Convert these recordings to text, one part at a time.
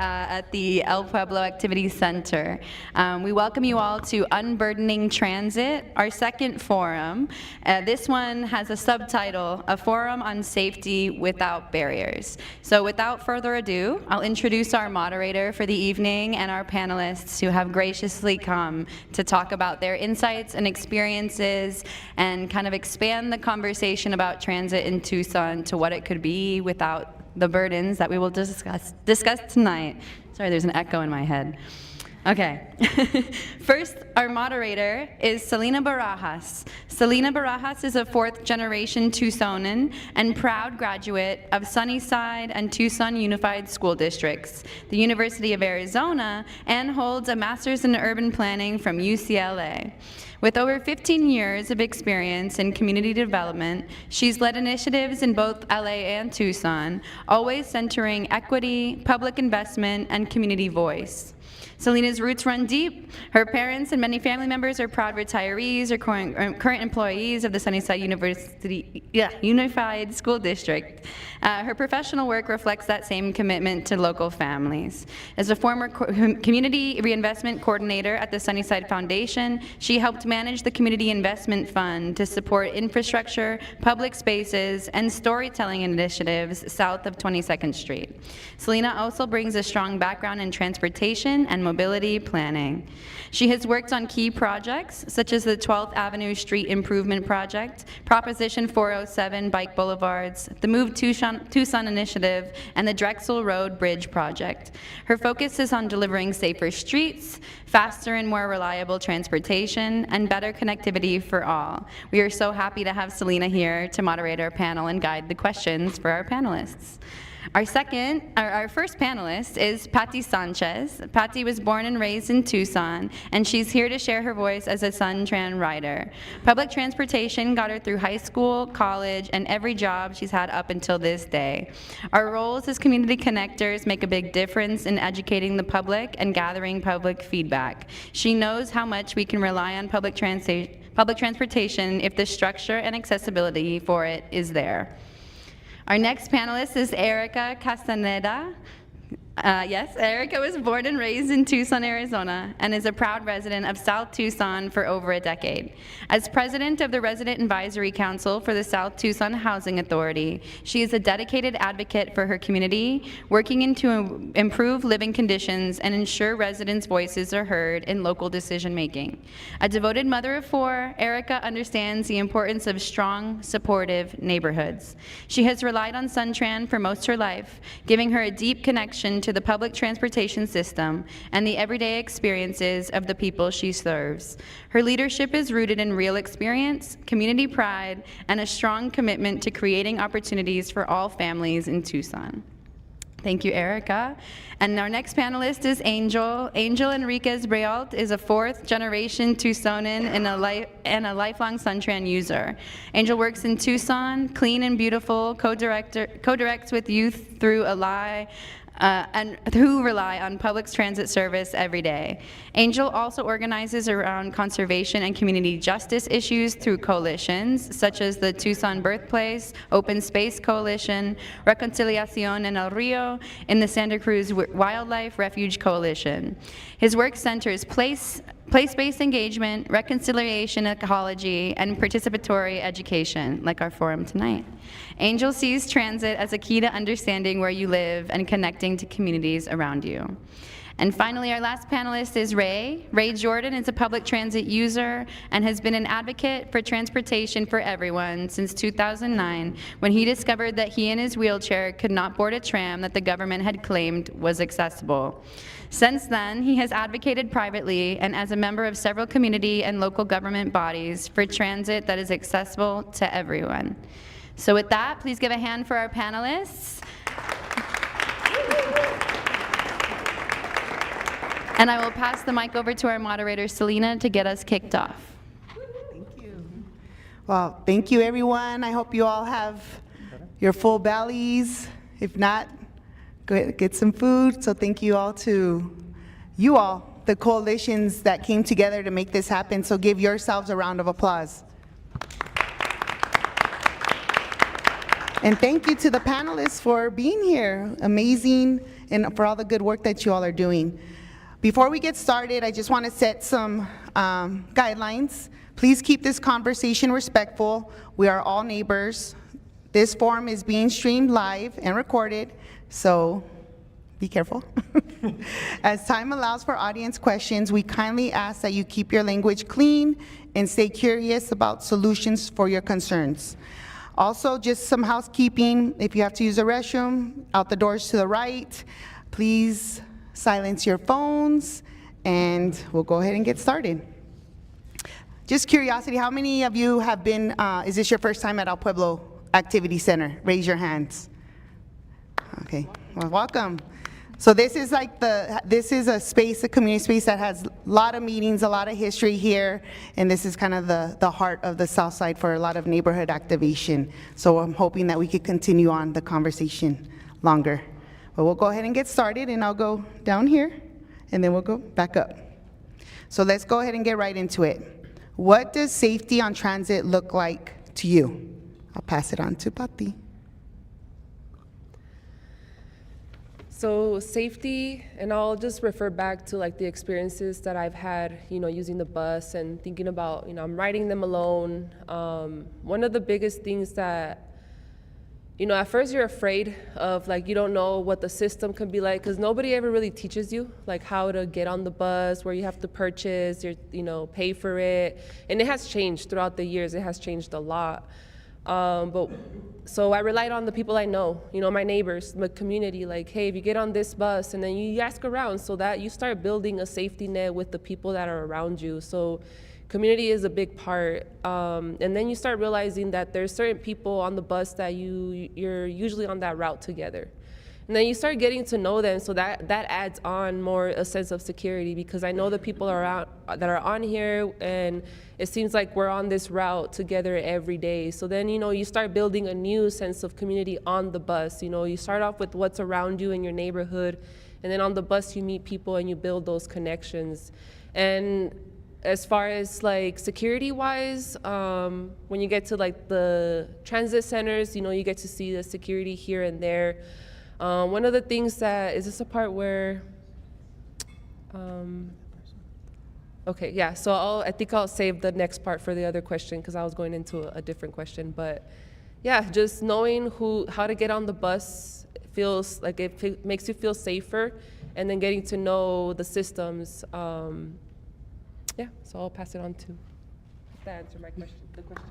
at the El Pueblo Activity Center. We welcome you all to Unburdening Transit, our second forum. This one has a subtitle, A Forum on Safety Without Barriers. So without further ado, I'll introduce our moderator for the evening and our panelists who have graciously come to talk about their insights and experiences and kind of expand the conversation about transit in Tucson to what it could be without the burdens that we will discuss tonight. Sorry, there's an echo in my head. Okay. First, our moderator is Selena Barajas. Selena Barajas is a fourth-generation Tucsonan and proud graduate of Sunnyside and Tucson Unified School Districts, the University of Arizona, and holds a master's in urban planning from UCLA. With over 15 years of experience in community development, she's led initiatives in both LA and Tucson, always centering equity, public investment, and community voice. Selena's roots run deep. Her parents and many family members are proud retirees or current employees of the Sunnyside Unified School District. Her professional work reflects that same commitment to local families. As a former community reinvestment coordinator at the Sunnyside Foundation, she helped manage the Community Investment Fund to support infrastructure, public spaces, and storytelling initiatives south of 22nd Street. Selena also brings a strong background in transportation and mobility planning. She has worked on key projects such as the 12th Avenue Street Improvement Project, Proposition 407 Bike Boulevards, the Move Tucson Initiative, and the Drexel Road Bridge Project. Her focus is on delivering safer streets, faster and more reliable transportation, and better connectivity for all. We are so happy to have Selena here to moderate our panel and guide the questions for our panelists. Our first panelist is Patty Sanchez. Patty was born and raised in Tucson, and she's here to share her voice as a Suntran rider. Public transportation got her through high school, college, and every job she's had up until this day. Our roles as community connectors make a big difference in educating the public and gathering public feedback. She knows how much we can rely on public transportation if the structure and accessibility for it is there. Our next panelist is Erica Castaneda. Yes, Erica was born and raised in Tucson, Arizona, and is a proud resident of South Tucson for over a decade. As president of the Resident Advisory Council for the South Tucson Housing Authority, she is a dedicated advocate for her community, working to improve living conditions and ensure residents' voices are heard in local decision-making. A devoted mother of four, Erica understands the importance of strong, supportive neighborhoods. She has relied on Suntran for most of her life, giving her a deep connection to the public transportation system and the everyday experiences of the people she serves. Her leadership is rooted in real experience, community pride, and a strong commitment to creating opportunities for all families in Tucson. Thank you, Erica. And our next panelist is Angel. Angel Enriquez Breault is a fourth-generation Tucsonan and a lifelong Suntran user. Angel works in Tucson, Clean and Beautiful, co-directs with youth through and who rely on public transit service every day. Angel also organizes around conservation and community justice issues through coalitions, such as the Tucson Birthplace, Open Space Coalition, Reconciliación en el Rio, and the Santa Cruz Wildlife Refuge Coalition. His work centers place-based engagement, reconciliation ecology, and participatory education, like our forum tonight. Angel sees transit as a key to understanding where you live and connecting to communities around you. And finally, our last panelist is Ray. Ray Jordan is a public transit user and has been an advocate for transportation for everyone since 2009, when he discovered that he and his wheelchair could not board a tram that the government had claimed was accessible. Since then, he has advocated privately and as a member of several community and local government bodies for transit that is accessible to everyone. So with that, please give a hand for our panelists. And I will pass the mic over to our moderator, Selena, to get us kicked off. Thank you. Well, thank you, everyone. I hope you all have your full bellies. If not, go ahead and get some food. So thank you all to you all, the coalitions that came together to make this happen. So give yourselves a round of applause. And thank you to the panelists for being here. Amazing, and for all the good work that you all are doing. Before we get started, I just want to set some guidelines. Please keep this conversation respectful. We are all neighbors. This forum is being streamed live and recorded, so be careful. As time allows for audience questions, we kindly ask that you keep your language clean and stay curious about solutions for your concerns. Also, just some housekeeping. If you have to use a restroom, out the doors to the right. Please silence your phones, and we'll go ahead and get started. Just curiosity, how many of you have been, is this your first time at El Pueblo Activity Center? Raise your hands. Okay, well, welcome. So this is like this is a space, a community space that has a lot of meetings, a lot of history here, and this is kind of the heart of the South Side for a lot of neighborhood activation. So I'm hoping that we could continue on the conversation longer. But we'll go ahead and get started, and I'll go down here, and then we'll go back up. So let's go ahead and get right into it. What does safety on transit look like to you? I'll pass it on to Pati. So safety, and I'll just refer back to like the experiences that I've had, using the bus and thinking about, I'm riding them alone. One of the biggest things that, at first you're afraid of, like, you don't know what the system can be like, because nobody ever really teaches you, like, how to get on the bus, where you have to purchase, pay for it. And it has changed throughout the years. It has changed a lot. So I relied on the people I know, my neighbors, my community, like, hey, if you get on this bus, and then you ask around, so that you start building a safety net with the people that are around you. So community is a big part. And then you start realizing that there's certain people on the bus that you're usually on that route together. And then you start getting to know them, so that adds on more a sense of security, because I know the people that are on here, and it seems like we're on this route together every day. So then, you start building a new sense of community on the bus. You start off with what's around you in your neighborhood, and then on the bus you meet people and you build those connections. And as far as like security wise, when you get to like the transit centers, you get to see the security here and there. One of the things that, is this a part where, okay, yeah, so I think I'll save the next part for the other question, because I was going into a different question. But yeah, just knowing how to get on the bus feels like it makes you feel safer, and then getting to know the systems. Yeah, so I'll pass it on to, if that answer the question.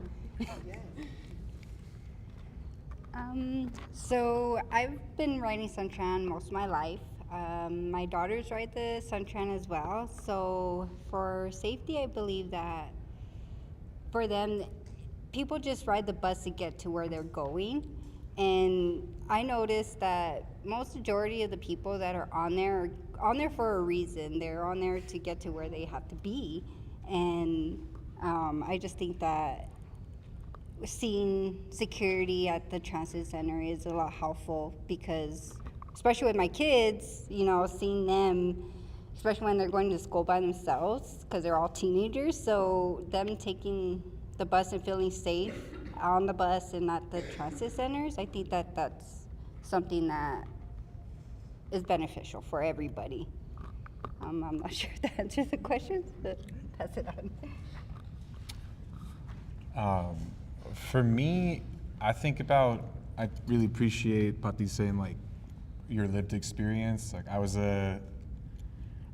So I've been riding Suntran most of my life. My daughters ride the Suntran as well. So for safety, I believe that for them, people just ride the bus to get to where they're going. And I noticed that most majority of the people that are on there for a reason. They're on there to get to where they have to be. And I just think that seeing security at the transit center is a lot helpful, because especially with my kids, seeing them, especially when they're going to school by themselves, because they're all teenagers, so them taking the bus and feeling safe on the bus and at the transit centers, I think that that's something that is beneficial for everybody. I'm not sure if that answers the question, but pass it on. For me, I really appreciate Pati saying like your lived experience. Like, I was a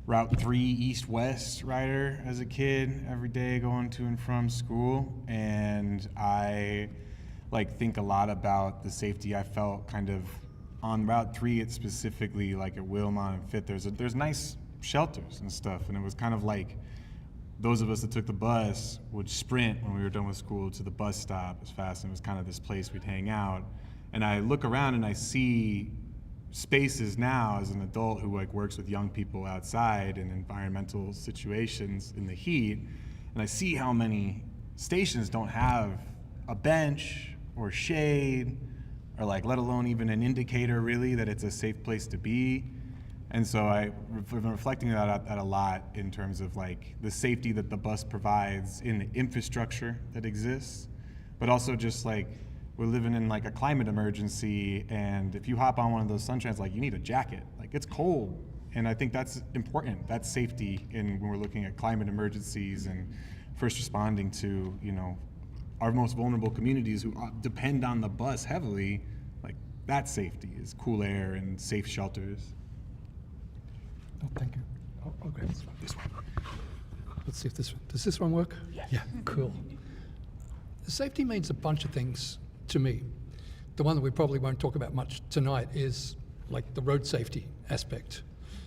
Route 3 east-west rider as a kid, every day going to and from school, and I think a lot about the safety I felt kind of on Route 3. It's specifically like at Wilmot and Fifth. There's nice shelters and stuff, and it was kind of like those of us that took the bus would sprint when we were done with school to the bus stop as fast, and it was kind of this place we'd hang out. And I look around and I see spaces now as an adult who works with young people outside in environmental situations in the heat, and I see how many stations don't have a bench or shade, or let alone even an indicator really that it's a safe place to be. And so I've been reflecting that a lot in terms of the safety that the bus provides in the infrastructure that exists, but also just we're living in like a climate emergency, and if you hop on one of those Suntrans, like you need a jacket, like it's cold. And I think that's important. That's safety when we're looking at climate emergencies and first responding to, you know, our most vulnerable communities who depend on the bus heavily. Like that safety is cool air and safe shelters. Oh, thank you. I'll grab this one. This one. Let's see if does this one work? Yeah, cool. Safety means a bunch of things to me. The one that we probably won't talk about much tonight is like the road safety aspect.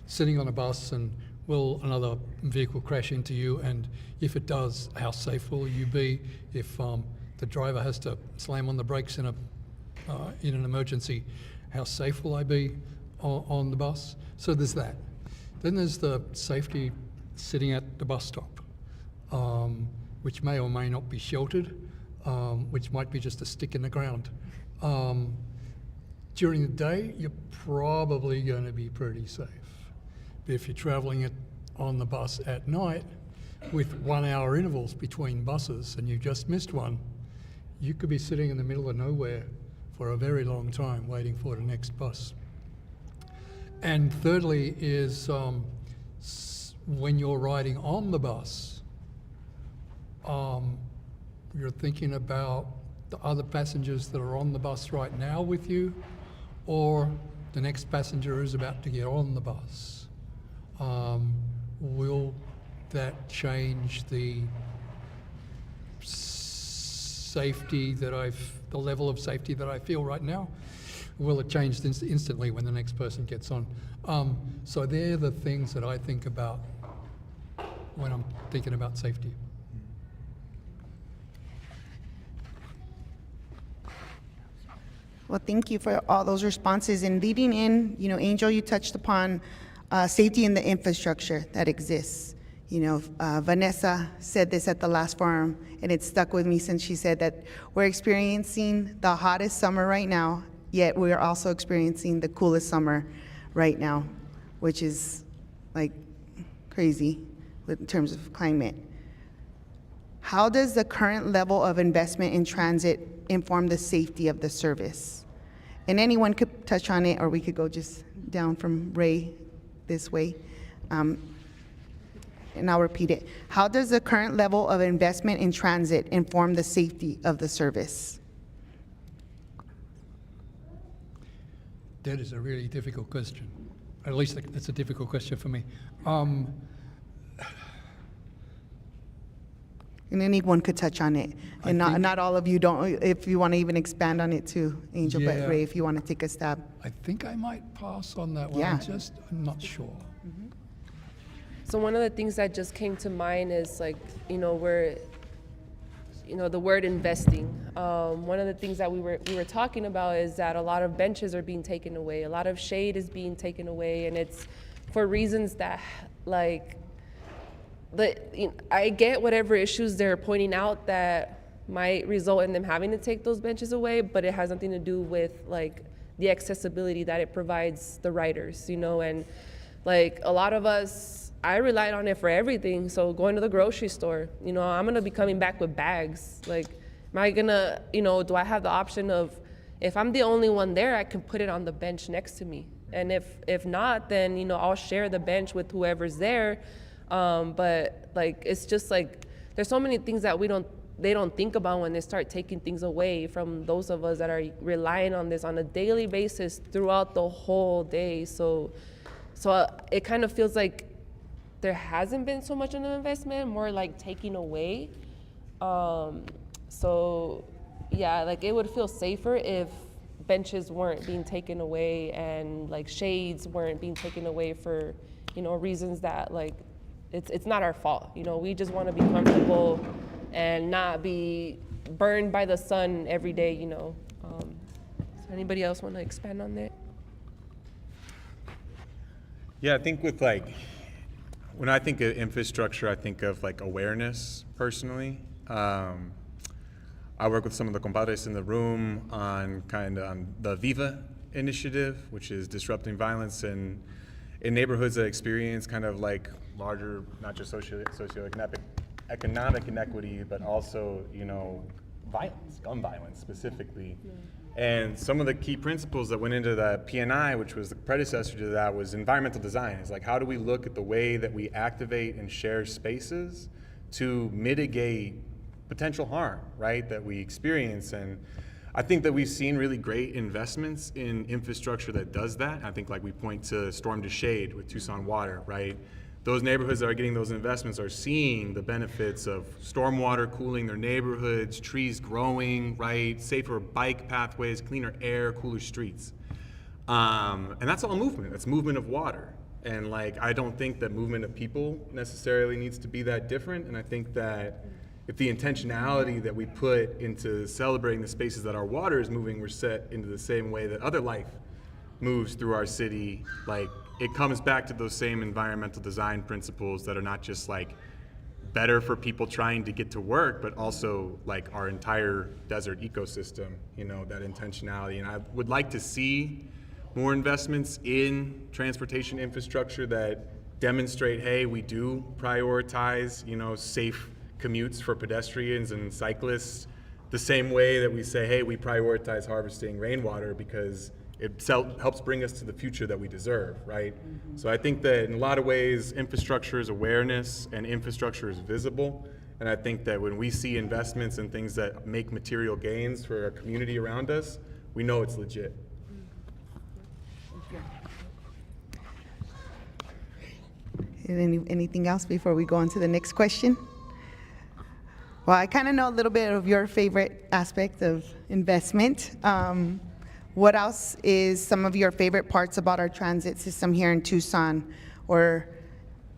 Sitting on a bus and will another vehicle crash into you, and if it does, how safe will you be? If the driver has to slam on the brakes in an emergency, how safe will I be on the bus? So there's that. Then there's the safety sitting at the bus stop, which may or may not be sheltered, which might be just a stick in the ground. During the day, you're probably going to be pretty safe. But if you're traveling on the bus at night with 1 hour intervals between buses and you just missed one, you could be sitting in the middle of nowhere for a very long time waiting for the next bus. And thirdly is when you're riding on the bus, you're thinking about the other passengers that are on the bus right now with you, or the next passenger is about to get on the bus. Will that change the safety the level of safety that I feel right now? Will it change instantly when the next person gets on? So they're the things that I think about when I'm thinking about safety. Well, thank you for all those responses. And leading in, you know, Angel, you touched upon safety in the infrastructure that exists. You know, Vanessa said this at the last forum, and it stuck with me since she said that we're experiencing the hottest summer right now, yet we are also experiencing the coolest summer right now, which is like crazy in terms of climate. How does the current level of investment in transit inform the safety of the service? And anyone could touch on it, or we could go just down from Ray this way. And I'll repeat it. How does the current level of investment in transit inform the safety of the service? That is a really difficult question. At least that's a difficult question for me. And anyone could touch on it. And not all of you don't, if you want to even expand on it too, Angel, Yeah. but Ray, if you want to take a stab. I think I might pass on that one. Yeah. I'm not sure. So one of the things that just came to mind is like, you know, the word investing. One of the things that we were talking about is that a lot of benches are being taken away, a lot of shade is being taken away, and it's for reasons that like, I get whatever issues they're pointing out that might result in them having to take those benches away, but it has nothing to do with like the accessibility that it provides the riders, you know, and like a lot of us, I relied on it for everything. So going to the grocery store, you know, I'm gonna be coming back with bags. Like, am I gonna, you know, do I have the option of, if I'm the only one there, I can put it on the bench next to me. And if not, then, you know, I'll share the bench with whoever's there. But like, it's just like, there's so many things that they don't think about when they start taking things away from those of us that are relying on this on a daily basis throughout the whole day. So it kind of feels like there hasn't been so much of an investment, more like taking away. So yeah, like it would feel safer if benches weren't being taken away and like shades weren't being taken away for, you know, reasons that like, it's not our fault. You know, we just want to be comfortable and not be burned by the sun every day, you know. Does anybody else want to expand on that? Yeah, I think with like, when I think of infrastructure, I think of like awareness personally. I work with some of the compadres in the room on the Viva initiative, which is disrupting violence in neighborhoods that experience kind of like larger, not just socioeconomic inequity, but also, you know, violence, gun violence specifically. And some of the key principles that went into that P&I, which was the predecessor to that, was environmental design. It's like, how do we look at the way that we activate and share spaces to mitigate potential harm, right, that we experience? And I think that we've seen really great investments in infrastructure that does that. I think like we point to Storm to Shade with Tucson Water, right? Those neighborhoods that are getting those investments are seeing the benefits of stormwater cooling their neighborhoods, trees growing, right? Safer bike pathways, cleaner air, cooler streets. And that's all movement. That's movement of water. And like, I don't think that movement of people necessarily needs to be that different. And I think that if the intentionality that we put into celebrating the spaces that our water is moving, we're set into the same way that other life moves through our city, like, it comes back to those same environmental design principles that are not just like better for people trying to get to work, but also like our entire desert ecosystem, you know, that intentionality. And I would like to see more investments in transportation infrastructure that demonstrate, hey, we do prioritize, you know, safe commutes for pedestrians and cyclists, the same way that we say, hey, we prioritize harvesting rainwater because it helps bring us to the future that we deserve, right? So I think that in a lot of ways, infrastructure is awareness and infrastructure is visible. And I think that when we see investments in things that make material gains for our community around us, we know it's legit. Anything else before we go on to the next question? Well, I kind of know a little bit of your favorite aspect of investment. What else is some of your favorite parts about our transit system here in Tucson? Or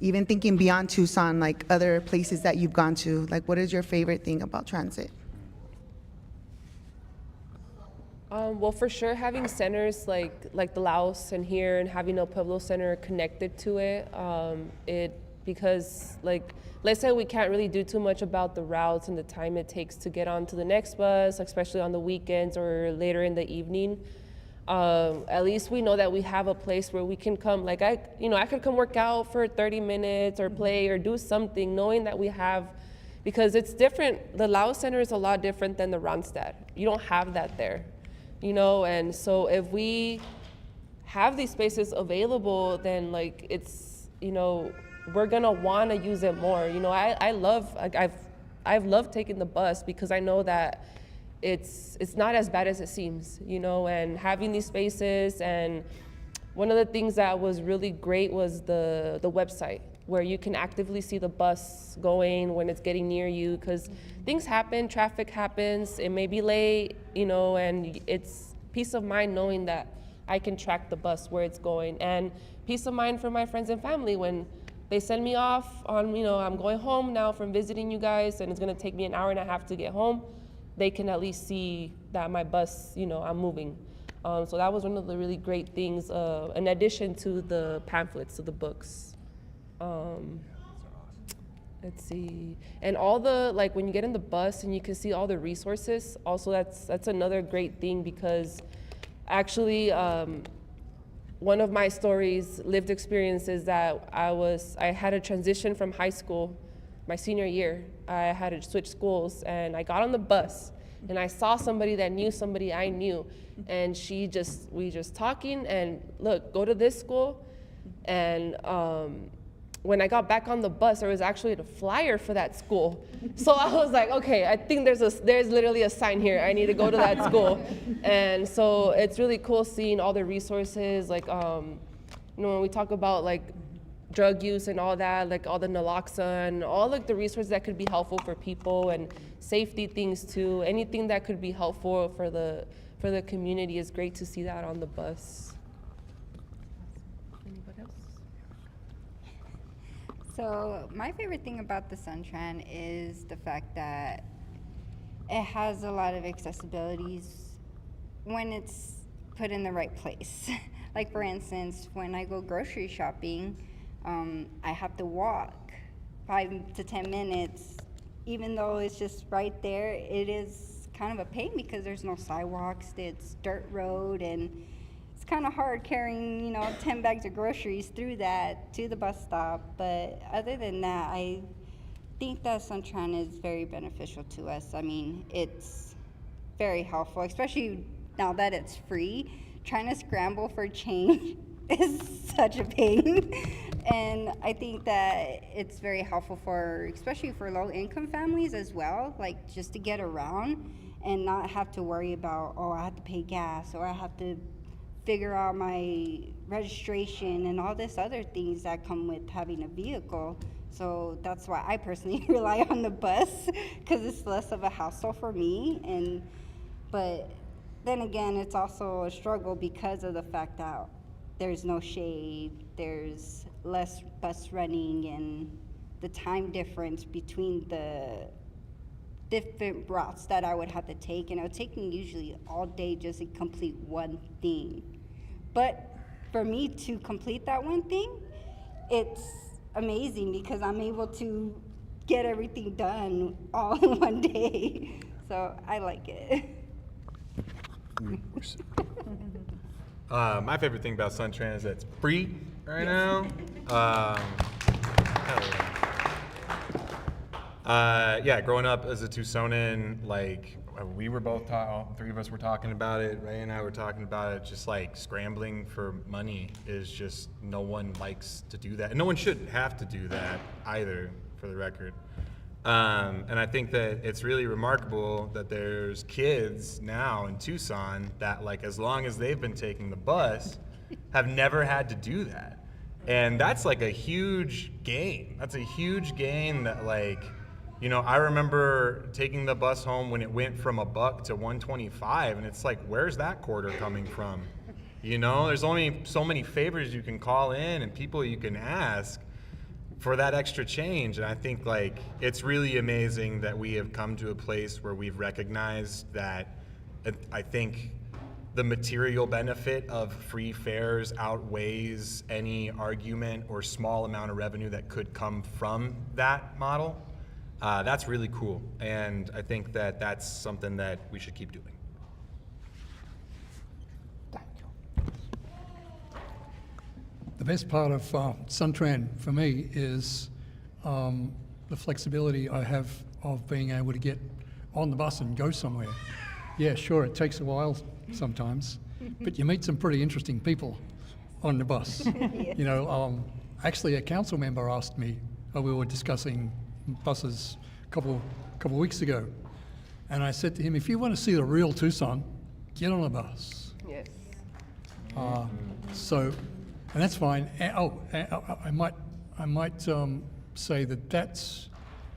even thinking beyond Tucson, like other places that you've gone to, like what is your favorite thing about transit? Well, for sure, having centers like the Laos and here, and having El Pueblo Center connected to it, because like, let's say we can't really do too much about the routes and the time it takes to get on to the next bus, especially on the weekends or later in the evening. At least we know that we have a place where we can come, like I could come work out for 30 minutes or play or do something, knowing that we have, because it's different. The Laos Center is a lot different than the Ronstadt. You don't have that there, you know, and so if we have these spaces available, then like it's, you know, we're gonna want to use it more. You know, I love, like I've loved taking the bus because I know that it's not as bad as it seems, you know, and having these spaces. And one of the things that was really great was the website, where you can actively see the bus going when it's getting near you, because things happen, traffic happens, it may be late, you know, and it's peace of mind knowing that I can track the bus where it's going, and peace of mind for my friends and family when they send me off on, you know, I'm going home now from visiting you guys and it's gonna take me an hour and a half to get home. They can at least see that my bus, you know, I'm moving. So that was one of the really great things, in addition to the pamphlets, to the books. Let's see, and all the, like when you get in the bus and you can see all the resources, also that's another great thing, because actually, one of my stories, lived experiences, that I had a transition from high school, my senior year. I had to switch schools, and I got on the bus, and I saw somebody that knew somebody I knew, and we just talking, and look, go to this school, and when I got back on the bus, there was actually a flyer for that school. So I was like, okay, I think there's literally a sign here. I need to go to that school. And so it's really cool seeing all the resources, like, you know, when we talk about like drug use and all that, like all the naloxone, all like the resources that could be helpful for people, and safety things too. Anything that could be helpful for the community is great to see that on the bus. So my favorite thing about the Suntran is the fact that it has a lot of accessibilities when it's put in the right place. Like for instance, when I go grocery shopping, I have to walk 5 to 10 minutes. Even though it's just right there, it is kind of a pain because there's no sidewalks, it's dirt road, and it's kind of hard carrying, you know, 10 bags of groceries through that to the bus stop. But other than that, I think that Suntran is very beneficial to us. I mean, it's very helpful, especially now that it's free. Trying to scramble for change is such a pain. And I think that it's very helpful for, especially for low-income families as well, like just to get around and not have to worry about, oh, I have to pay gas, or I have to figure out my registration and all this other things that come with having a vehicle. So that's why I personally rely on the bus, because it's less of a hassle for me. But then again, it's also a struggle because of the fact that there's no shade, there's less bus running, and the time difference between the different routes that I would have to take, and it would take me usually all day just to complete one thing. But for me to complete that one thing, it's amazing because I'm able to get everything done all in one day. So I like it. My favorite thing about Suntran is that it's free right now. Yeah, growing up as a Tucsonan, like we were both all three of us were talking about it. Ray and I were talking about it. Just like scrambling for money is just, no one likes to do that, and no one should have to do that either, for the record. And I think that it's really remarkable that there's kids now in Tucson that, like, as long as they've been taking the bus, have never had to do that. And that's like a huge gain. That's a huge gain that, like, you know, I remember taking the bus home when it went from $1 to $1.25, and it's like, where's that quarter coming from? You know, there's only so many favors you can call in and people you can ask for that extra change. And I think, like, it's really amazing that we have come to a place where we've recognized that. I think the material benefit of free fares outweighs any argument or small amount of revenue that could come from that model. That's really cool, and I think that that's something that we should keep doing. The best part of Suntran for me is the flexibility I have of being able to get on the bus and go somewhere. Yeah, sure, it takes a while sometimes, but you meet some pretty interesting people on the bus. You know, actually a council member asked me, we were discussing buses a couple weeks ago, and I said to him, if you want to see the real Tucson, get on a bus. Yes. So, and that's fine. I might say that that's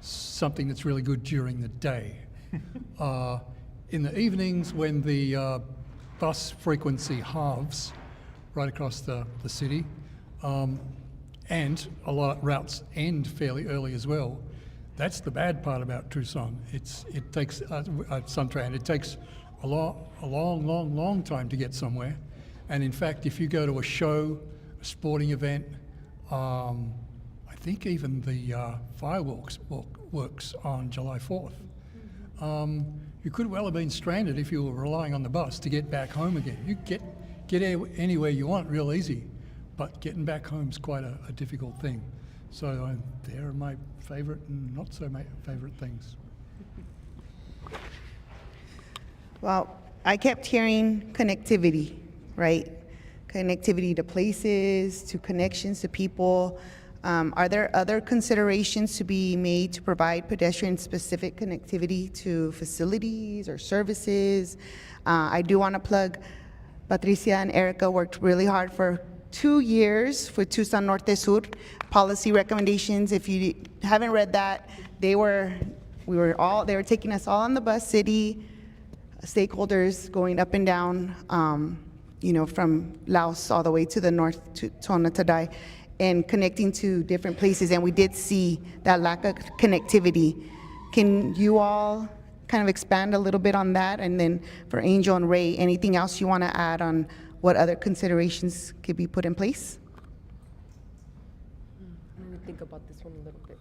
something that's really good during the day. In the evenings, when the bus frequency halves right across the city, and a lot of routes end fairly early as well. That's the bad part about Tucson. It takes Suntran. It takes a long time to get somewhere. And in fact, if you go to a show, a sporting event, I think even the fireworks works on July 4th. You could well have been stranded if you were relying on the bus to get back home again. You get anywhere you want real easy, but getting back home is quite a difficult thing. So there are my favorite and not so favorite things. Well, I kept hearing connectivity, right? Connectivity to places, to connections to people. Are there other considerations to be made to provide pedestrian-specific connectivity to facilities or services? I do want to plug Patricia and Erica worked really hard for 2 years for Tucson Norte Sur policy recommendations. If you haven't read that, they were taking us all on the bus, city stakeholders going up and down, you know, from Laos all the way to the north to Tonatadai, and connecting to different places. And we did see that lack of connectivity. Can you all kind of expand a little bit on that? And then for Angel and Ray, anything else you want to add on what other considerations could be put in place? Let me think about this one a little bit.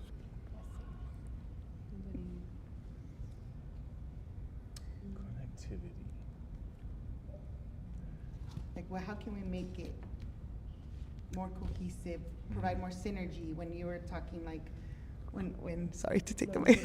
Connectivity. Like, well, how can we make it more cohesive, provide more synergy? When you were talking, like, Sorry to take the mic.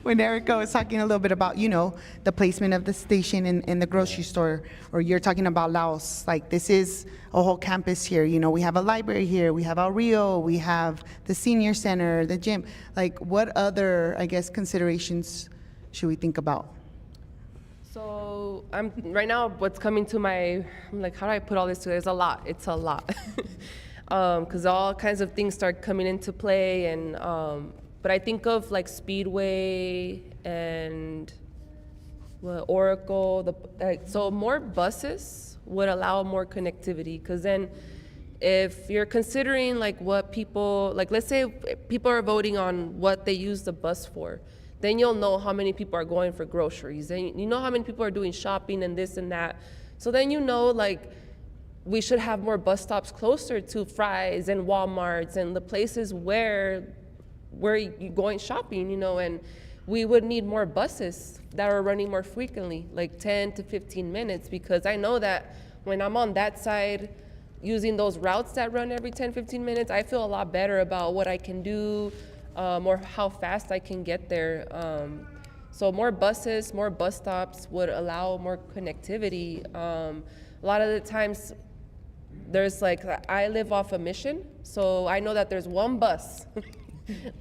When Erica was talking a little bit about, the placement of the station in the grocery store, or you're talking about Laos, like this is a whole campus here. We have a library here, we have El Rio, we have the senior center, the gym. Like, what other, I guess, considerations should we think about? So right now, what's coming to I'm like, how do I put all this together? It's a lot. Because all kinds of things start coming into play, and but I think of like Speedway and Oracle. So more buses would allow more connectivity, because then if you're considering like what people, like let's say people are voting on what they use the bus for, then you'll know how many people are going for groceries, and you know how many people are doing shopping and this and that. So then like we should have more bus stops closer to Fry's and Walmarts and the places where you're going shopping, and we would need more buses that are running more frequently, like 10 to 15 minutes, because I know that when I'm on that side using those routes that run every 10, 15 minutes, I feel a lot better about what I can do, or how fast I can get there. So more buses, more bus stops would allow more connectivity. A lot of the times, there's I live off a Mission, so I know that there's one bus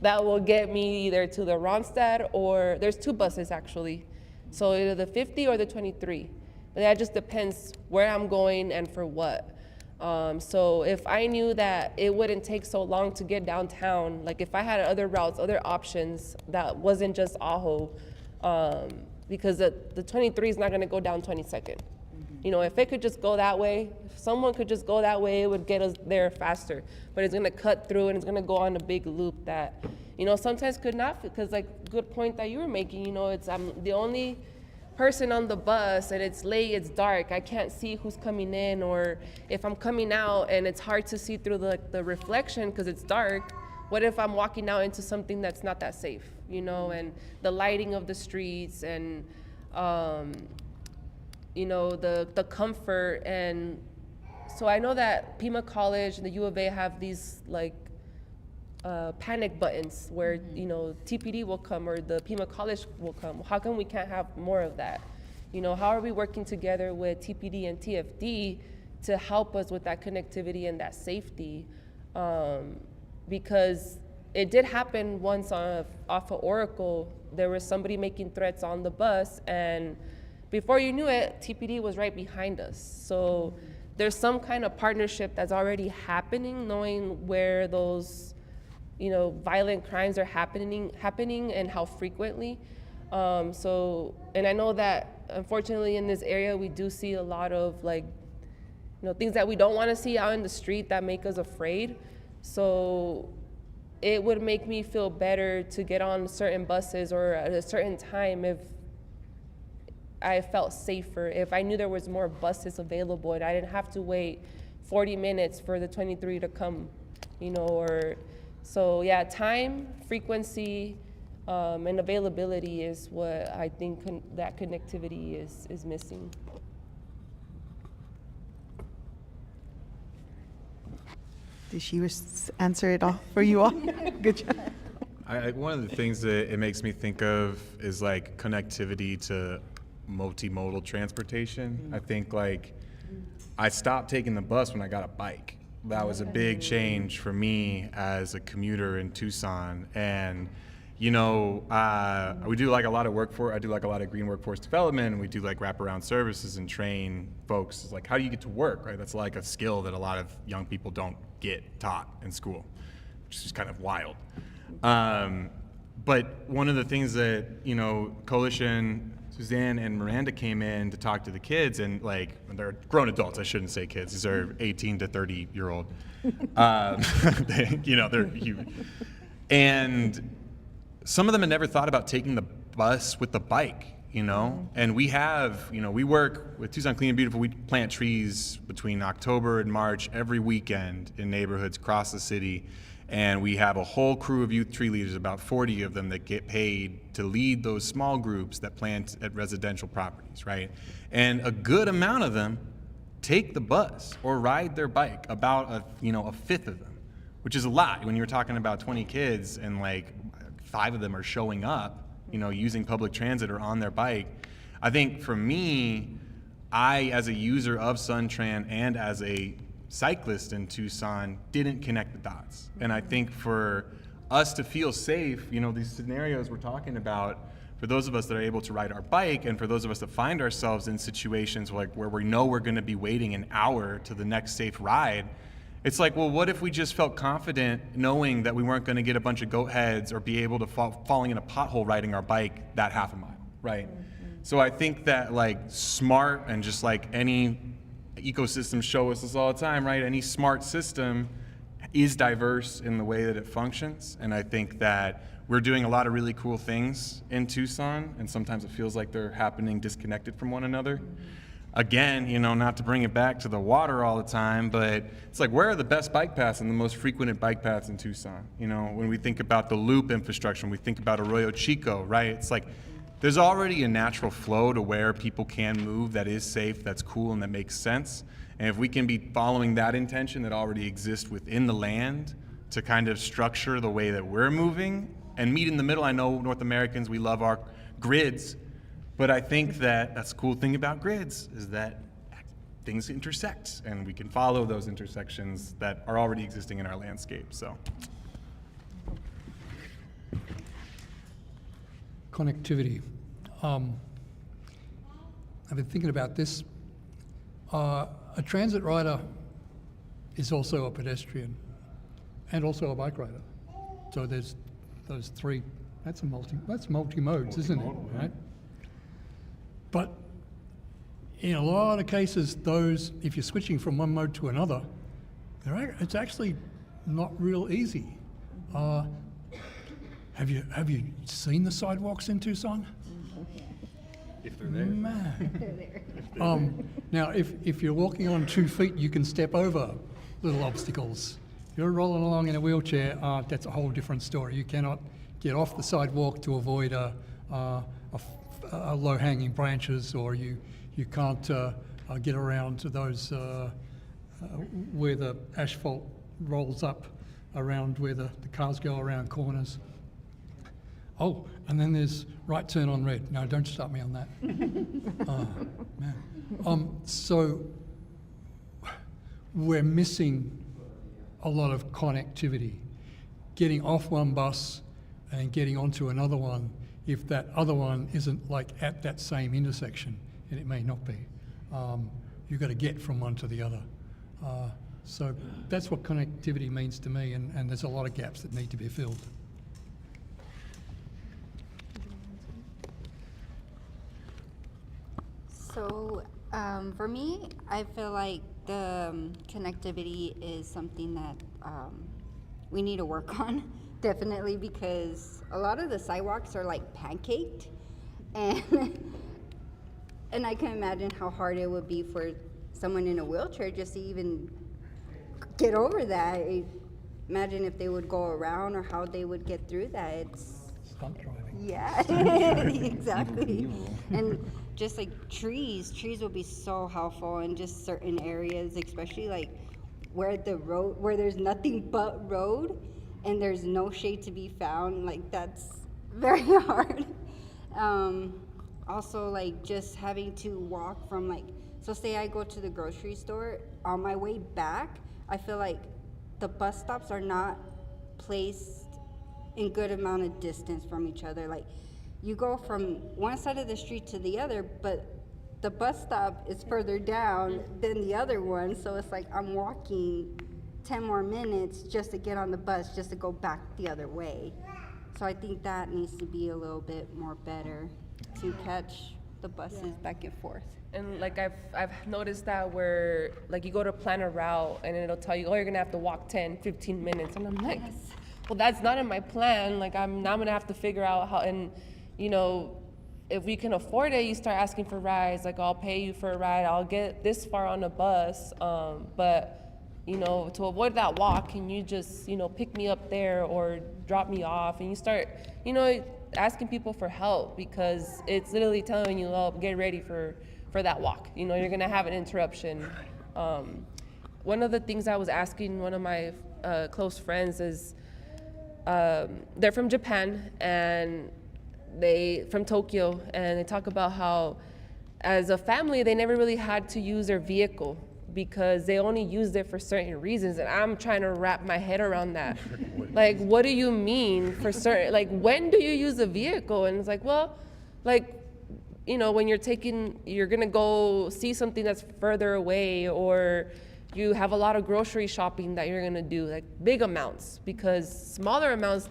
that will get me either to the Ronstadt, or there's two buses actually. So either the 50 or the 23. But that just depends where I'm going and for what. So if I knew that it wouldn't take so long to get downtown, like if I had other routes, other options that wasn't just Ajo, because the 23 is not gonna go down 22nd. If it could just go that way, if someone could just go that way, it would get us there faster. But it's gonna cut through and it's gonna go on a big loop that, sometimes could not, because good point that you were making, it's I'm the only person on the bus and it's late, it's dark, I can't see who's coming in, or if I'm coming out and it's hard to see through the reflection because it's dark, what if I'm walking out into something that's not that safe, and the lighting of the streets and, the comfort. And so I know that Pima College and the U of A have these panic buttons where TPD will come or the Pima College will come. How come we can't have more of that? How are we working together with TPD and TFD to help us with that connectivity and that safety? Because it did happen once off of Oracle. There was somebody making threats on the bus, and before you knew it, TPD was right behind us. So there's some kind of partnership that's already happening, knowing where those violent crimes are happening and how frequently. And I know that unfortunately in this area, we do see a lot of things that we don't want to see out in the street that make us afraid. So it would make me feel better to get on certain buses or at a certain time if I felt safer, if I knew there was more buses available and I didn't have to wait 40 minutes for the 23 to come, so yeah, time, frequency, and availability is what I think that connectivity is missing. Did she answer it all for you all? Good job. One of the things that it makes me think of is connectivity to multimodal transportation. I think I stopped taking the bus when I got a bike. That was a big change for me as a commuter in Tucson. And we do a lot of I do a lot of green workforce development, and we do wraparound services and train folks how do you get to work, right? That's a skill that a lot of young people don't get taught in school, which is kind of wild. But one of the things that, Coalition, Suzanne and Miranda came in to talk to the kids, and they're grown adults, I shouldn't say kids, these are 18 to 30-year-old. They're huge. And some of them had never thought about taking the bus with the bike, and we have, we work with Tucson Clean and Beautiful. We plant trees between October and March every weekend in neighborhoods across the city. And we have a whole crew of youth tree leaders, about 40 of them, that get paid to lead those small groups that plant at residential properties, right? And a good amount of them take the bus or ride their bike, about a fifth of them, which is a lot when you're talking about 20 kids and like 5 of them are showing up, you know, using public transit or on their bike. I think for me, I, as a user of Suntran and as a cyclist in Tucson, didn't connect the dots. And I think for us to feel safe, you know, these scenarios we're talking about, for those of us that are able to ride our bike and for those of us that find ourselves in situations like where we know we're going to be waiting an hour to the next safe ride, it's like, well, what if we just felt confident knowing that we weren't going to get a bunch of goat heads or be able to falling in a pothole riding our bike that half a mile, right? So I think that like smart, and just like any ecosystem show us this all the time, right? Any smart system is diverse in the way that it functions. And I think that we're doing a lot of really cool things in Tucson, and sometimes it feels like they're happening disconnected from one another. Again, you know, not to bring it back to the water all the time, but it's like, where are the best bike paths and the most frequented bike paths in Tucson? You know, when we think about the loop infrastructure, when we think about Arroyo Chico, right? It's like, there's already a natural flow to where people can move that is safe, that's cool, and that makes sense. And if we can be following that intention that already exists within the land to kind of structure the way that we're moving and meet in the middle. I know North Americans, we love our grids, but I think that that's the cool thing about grids is that things intersect and we can follow those intersections that are already existing in our landscape, so. Connectivity. I've been thinking about this. A transit rider is also a pedestrian and also a bike rider. So there's those three. That's multi-modes, isn't it? Right? But in a lot of cases, those, if you're switching from one mode to another, it's actually not real easy. Have you seen the sidewalks in Tucson? If they're there. Man. Now, if you're walking on 2 feet, you can step over little obstacles. If you're rolling along in a wheelchair, that's a whole different story. You cannot get off the sidewalk to avoid low-hanging branches, or you can't get around to those where the asphalt rolls up around where the cars go around corners. Oh, and then there's right turn on red. No, don't start me on that. Oh, man. So we're missing a lot of connectivity. Getting off one bus and getting onto another one, if that other one isn't like at that same intersection, and it may not be. You've got to get from one to the other. So that's what connectivity means to me, and there's a lot of gaps that need to be filled. So for me, I feel like the connectivity is something that we need to work on, definitely, because a lot of the sidewalks are like pancaked, and I can imagine how hard it would be for someone in a wheelchair just to even get over that. Imagine if they would go around or how they would get through that. It's Stunt driving. yeah, exactly. And just like trees will be so helpful in just certain areas, especially like where there's nothing but road and there's no shade to be found. Like that's very hard. Also, like just having to walk from so say I go to the grocery store, on my way back, I feel like the bus stops are not placed in good amount of distance from each other. Like you go from one side of the street to the other, but the bus stop is further down than the other one. So it's like I'm walking 10 more minutes just to get on the bus, just to go back the other way. So I think that needs to be a little bit more better to catch the buses back and forth. And like I've noticed that where like you go to plan a route and it'll tell you, oh, you're gonna have to walk 10, 15 minutes. And I'm like, well, that's not in my plan. Like I'm now gonna have to figure out how, and you know, if we can afford it, you start asking for rides. Like I'll pay you for a ride, I'll get this far on a bus. But you know, to avoid that walk, can you just, you know, pick me up there or drop me off? And you start, you know, asking people for help because it's literally telling you, oh, get ready for that walk. You know, you're gonna have an interruption. One of the things I was asking one of my close friends is, they're from Japan, and from Tokyo, and they talk about how as a family, they never really had to use their vehicle because they only used it for certain reasons. And I'm trying to wrap my head around that. Like, what do you mean for certain, like, when do you use a vehicle? And it's like, well, like, you know, when you're gonna go see something that's further away, or you have a lot of grocery shopping that you're gonna do, like big amounts, because smaller amounts,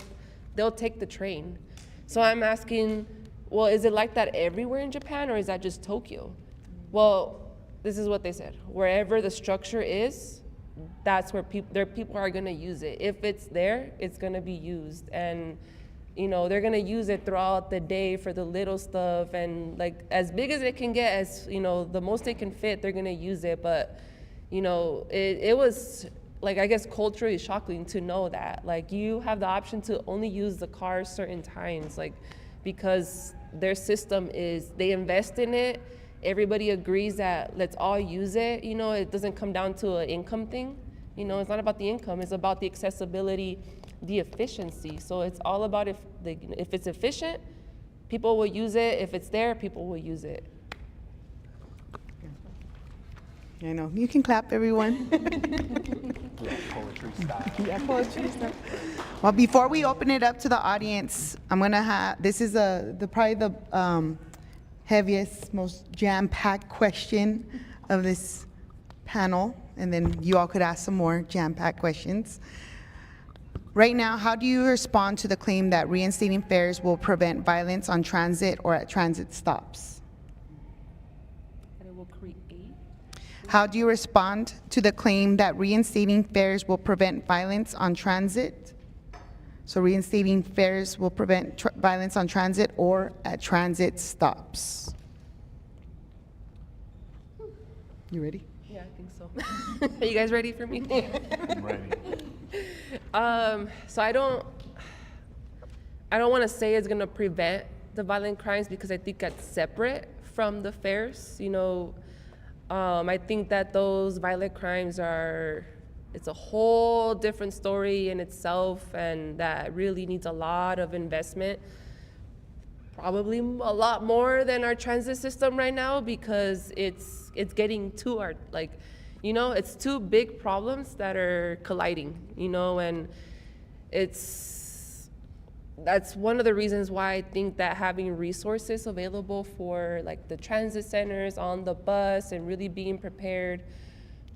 they'll take the train. So I'm asking, well, is it like that everywhere in Japan, or is that just Tokyo? Well, this is what they said. Wherever the structure is, that's where people are gonna use it. If it's there, it's gonna be used. And you know, they're gonna use it throughout the day for the little stuff, and like as big as it can get, as you know, the most they can fit, they're gonna use it. But you know, it was like, I guess culturally shocking to know that, like, you have the option to only use the car certain times, like, because their system is, they invest in it, everybody agrees that let's all use it, you know, it doesn't come down to an income thing, you know, it's not about the income, it's about the accessibility, the efficiency. So it's all about if it's efficient, people will use it, if it's there, people will use it. I know. You can clap, everyone. Poetry style. Yeah, poetry style. Well, before we open it up to the audience, I'm gonna have, this is probably the heaviest, most jam-packed question of this panel, and then you all could ask some more jam-packed questions. Right now, how do you respond to the claim that reinstating fares will prevent violence on transit or at transit stops? And it will create. How do you respond to the claim that reinstating fares will prevent violence on transit? So reinstating fares will prevent violence on transit or at transit stops. You ready? Yeah, I think so. Are you guys ready for me? I'm ready. So I don't want to say it's going to prevent the violent crimes, because I think that's separate from the fares. You know, I think that those violent crimes it's a whole different story in itself, and that really needs a lot of investment, probably a lot more than our transit system right now, because it's getting to our, like, you know, it's two big problems that are colliding, you know, and that's one of the reasons why I think that having resources available for like the transit centers on the bus and really being prepared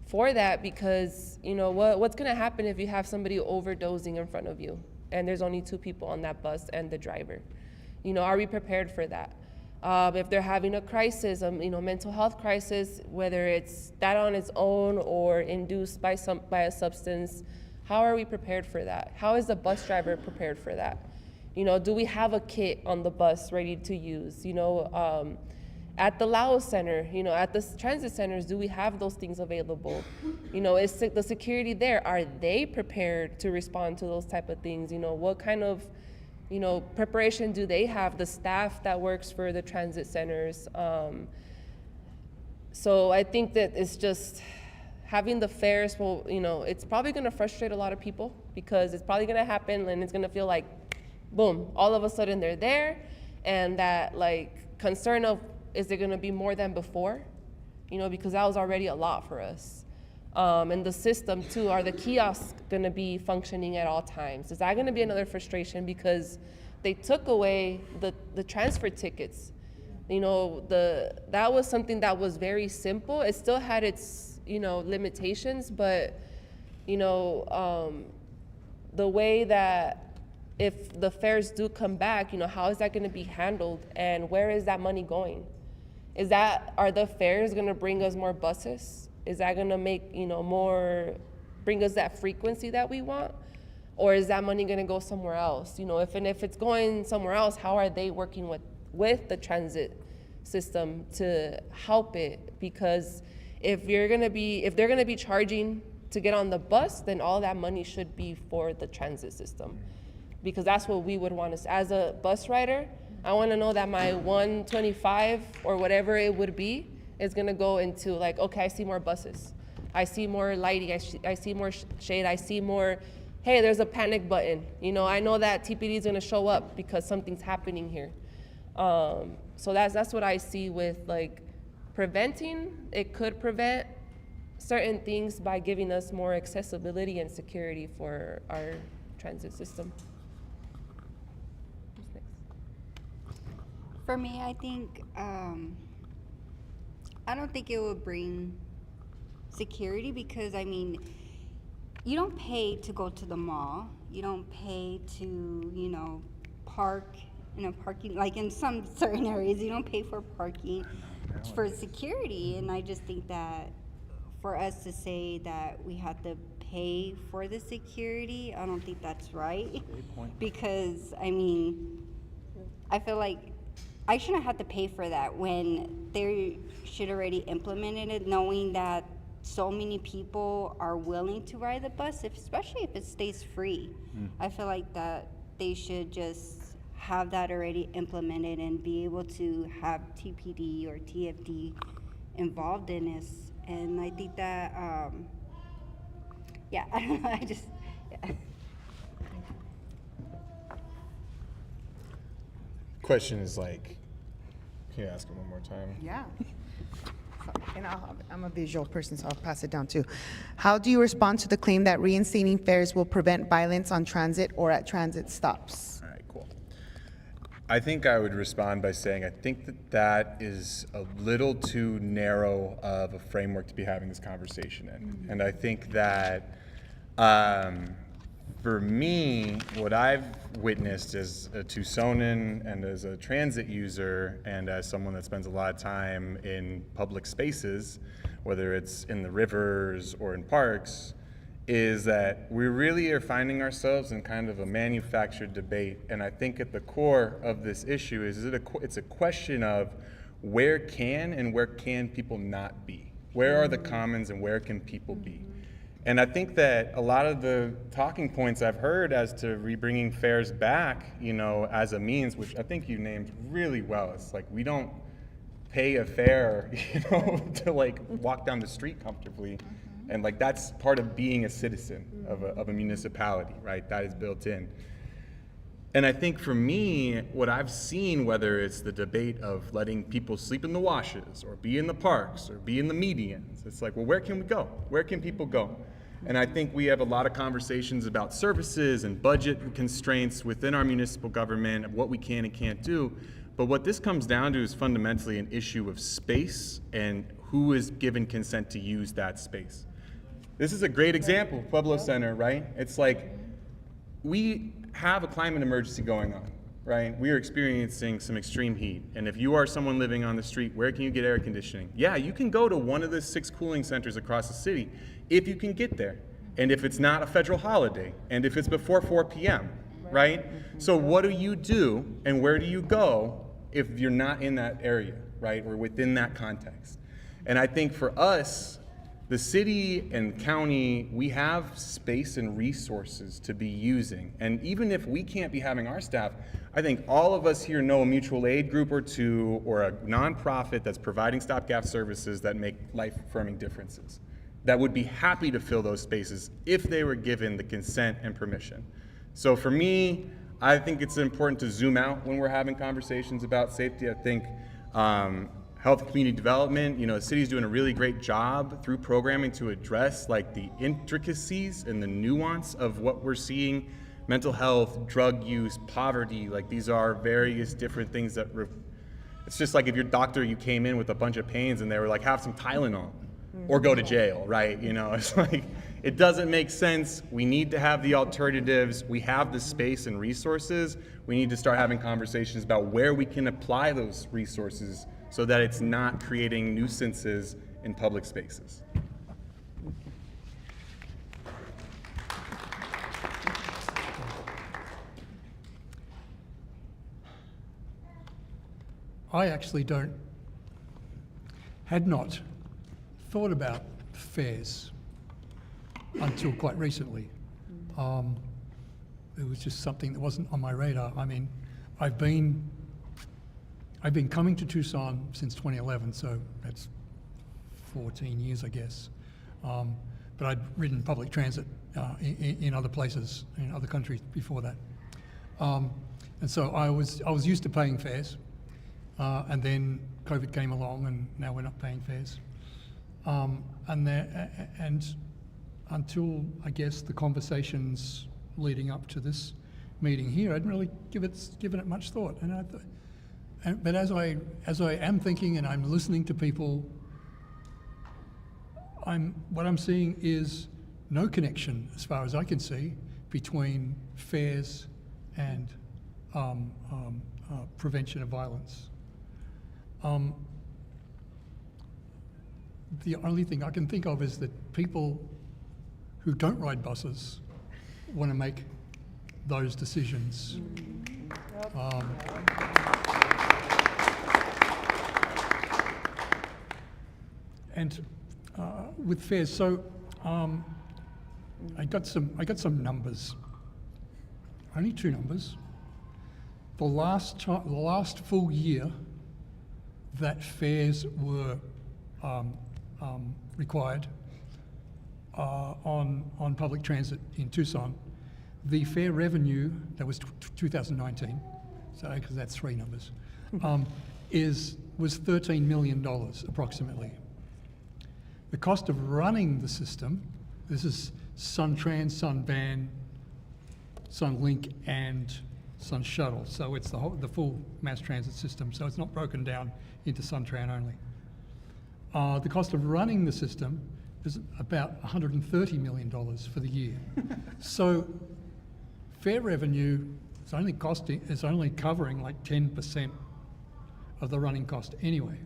for that, because you know what's going to happen if you have somebody overdosing in front of you and there's only 2 people on that bus and the driver? You know, are we prepared for that? If they're having a crisis, you know, mental health crisis, whether it's that on its own or induced by a substance, how are we prepared for that? How is the bus driver prepared for that? You know, do we have a kit on the bus ready to use? You know, at the Laos Center, you know, at the transit centers, do we have those things available? You know, is the security there? Are they prepared to respond to those type of things? You know, what kind of, you know, preparation do they have, the staff that works for the transit centers? So I think that it's just having the fares, well, you know, it's probably gonna frustrate a lot of people, because it's probably gonna happen and it's gonna feel like, boom, all of a sudden they're there, and that like concern of, is there gonna be more than before? You know, because that was already a lot for us. And the system too, are the kiosks gonna be functioning at all times? Is that gonna be another frustration, because they took away the transfer tickets? You know, that was something that was very simple. It still had its, you know, limitations, but you know, the way that if the fares do come back, you know, how is that gonna be handled, and where is that money going? Are the fares gonna bring us more buses? Is that gonna make, you know, bring us that frequency that we want? Or is that money gonna go somewhere else? You know, if it's going somewhere else, how are they working with the transit system to help it? Because if they're gonna be charging to get on the bus, then all that money should be for the transit system. Because that's what we would want to, as a bus rider, I want to know that my 125 or whatever it would be is going to go into like, okay, I see more buses. I see more lighting, I see more shade, I see more, hey, there's a panic button. You know, I know that TPD is gonna show up because something's happening here. So that's what I see with like preventing. It could prevent certain things by giving us more accessibility and security for our transit system. Who's next? For me, I think, I don't think it would bring security because, I mean, you don't pay to go to the mall. You don't pay to, you know, park in a parking, like in some certain areas, you don't pay for parking for security. And I just think that for us to say that we have to pay for the security, I don't think that's right. Because, I mean, I feel like I shouldn't have to pay for that when they should already implemented it, knowing that so many people are willing to ride the bus, especially if it stays free. I feel like that they should just have that already implemented and be able to have TPD or TFD involved in this. And I think that, yeah, I don't know, I just, yeah. Question is like, can you ask it one more time? Yeah. And I'm a visual person, so I'll pass it down too. How do you respond to the claim that reinstating fares will prevent violence on transit or at transit stops? All right, cool. I think I would respond by saying I think that is a little too narrow of a framework to be having this conversation in. And I think that for me, what I've witnessed as a Tucsonan and as a transit user and as someone that spends a lot of time in public spaces, whether it's in the rivers or in parks, is that we really are finding ourselves in kind of a manufactured debate. And I think at the core of this issue is it's a question of where can and where can people not be? Where are the commons and where can people be? And I think that a lot of the talking points I've heard as to rebringing fares back, you know, as a means, which I think you named really well, it's like we don't pay a fare, you know, to like walk down the street comfortably. And like that's part of being a citizen of a municipality, right? That is built in. And I think for me, what I've seen, whether it's the debate of letting people sleep in the washes or be in the parks or be in the medians, it's like, well, where can we go? Where can people go? And I think we have a lot of conversations about services and budget constraints within our municipal government of what we can and can't do. But what this comes down to is fundamentally an issue of space and who is given consent to use that space. This is a great example, Pueblo Center, right? It's like we have a climate emergency going on, right? We are experiencing some extreme heat. And if you are someone living on the street, where can you get air conditioning? Yeah, you can go to one of the 6 cooling centers across the city if you can get there. And if it's not a federal holiday, and if it's before 4 p.m., right? So what do you do and where do you go if you're not in that area, right? Or within that context. And I think for us, the city and county, we have space and resources to be using. And even if we can't be having our staff, I think all of us here know a mutual aid group or two or a nonprofit that's providing stopgap services that make life-affirming differences, that would be happy to fill those spaces if they were given the consent and permission. So for me, I think it's important to zoom out when we're having conversations about safety. I think health and community development, you know, the city's doing a really great job through programming to address like the intricacies and the nuance of what we're seeing. Mental health, drug use, poverty, like these are various different things that, it's just like if your doctor, you came in with a bunch of pains and they were like, have some Tylenol or go to jail, right? You know, it's like, it doesn't make sense. We need to have the alternatives. We have the space and resources. We need to start having conversations about where we can apply those resources so that it's not creating nuisances in public spaces. I actually had not thought about fares until quite recently. It was just something that wasn't on my radar. I mean, I've been coming to Tucson since 2011, so that's 14 years, I guess. But I'd ridden public transit in other places, in other countries before that. And so I was used to paying fares, and then COVID came along, and now we're not paying fares. And until, I guess, the conversations leading up to this meeting here, I hadn't really given it much thought. But as I am thinking and I'm listening to people, what I'm seeing is no connection, as far as I can see, between fares and prevention of violence. The only thing I can think of is that people who don't ride buses want to make those decisions. And with fares, so I got some numbers. Only 2 numbers. The last full year that fares were required on public transit in Tucson, the fare revenue, that was 2019, so because that's 3 numbers, was $13 million approximately. The cost of running the system, this is SunTrans, SunVan, SunLink, and Sun Shuttle, so it's the full mass transit system, so it's not broken down into SunTran only. The cost of running the system is about $130 million for the year. So fare revenue is only covering like 10% of the running cost anyway.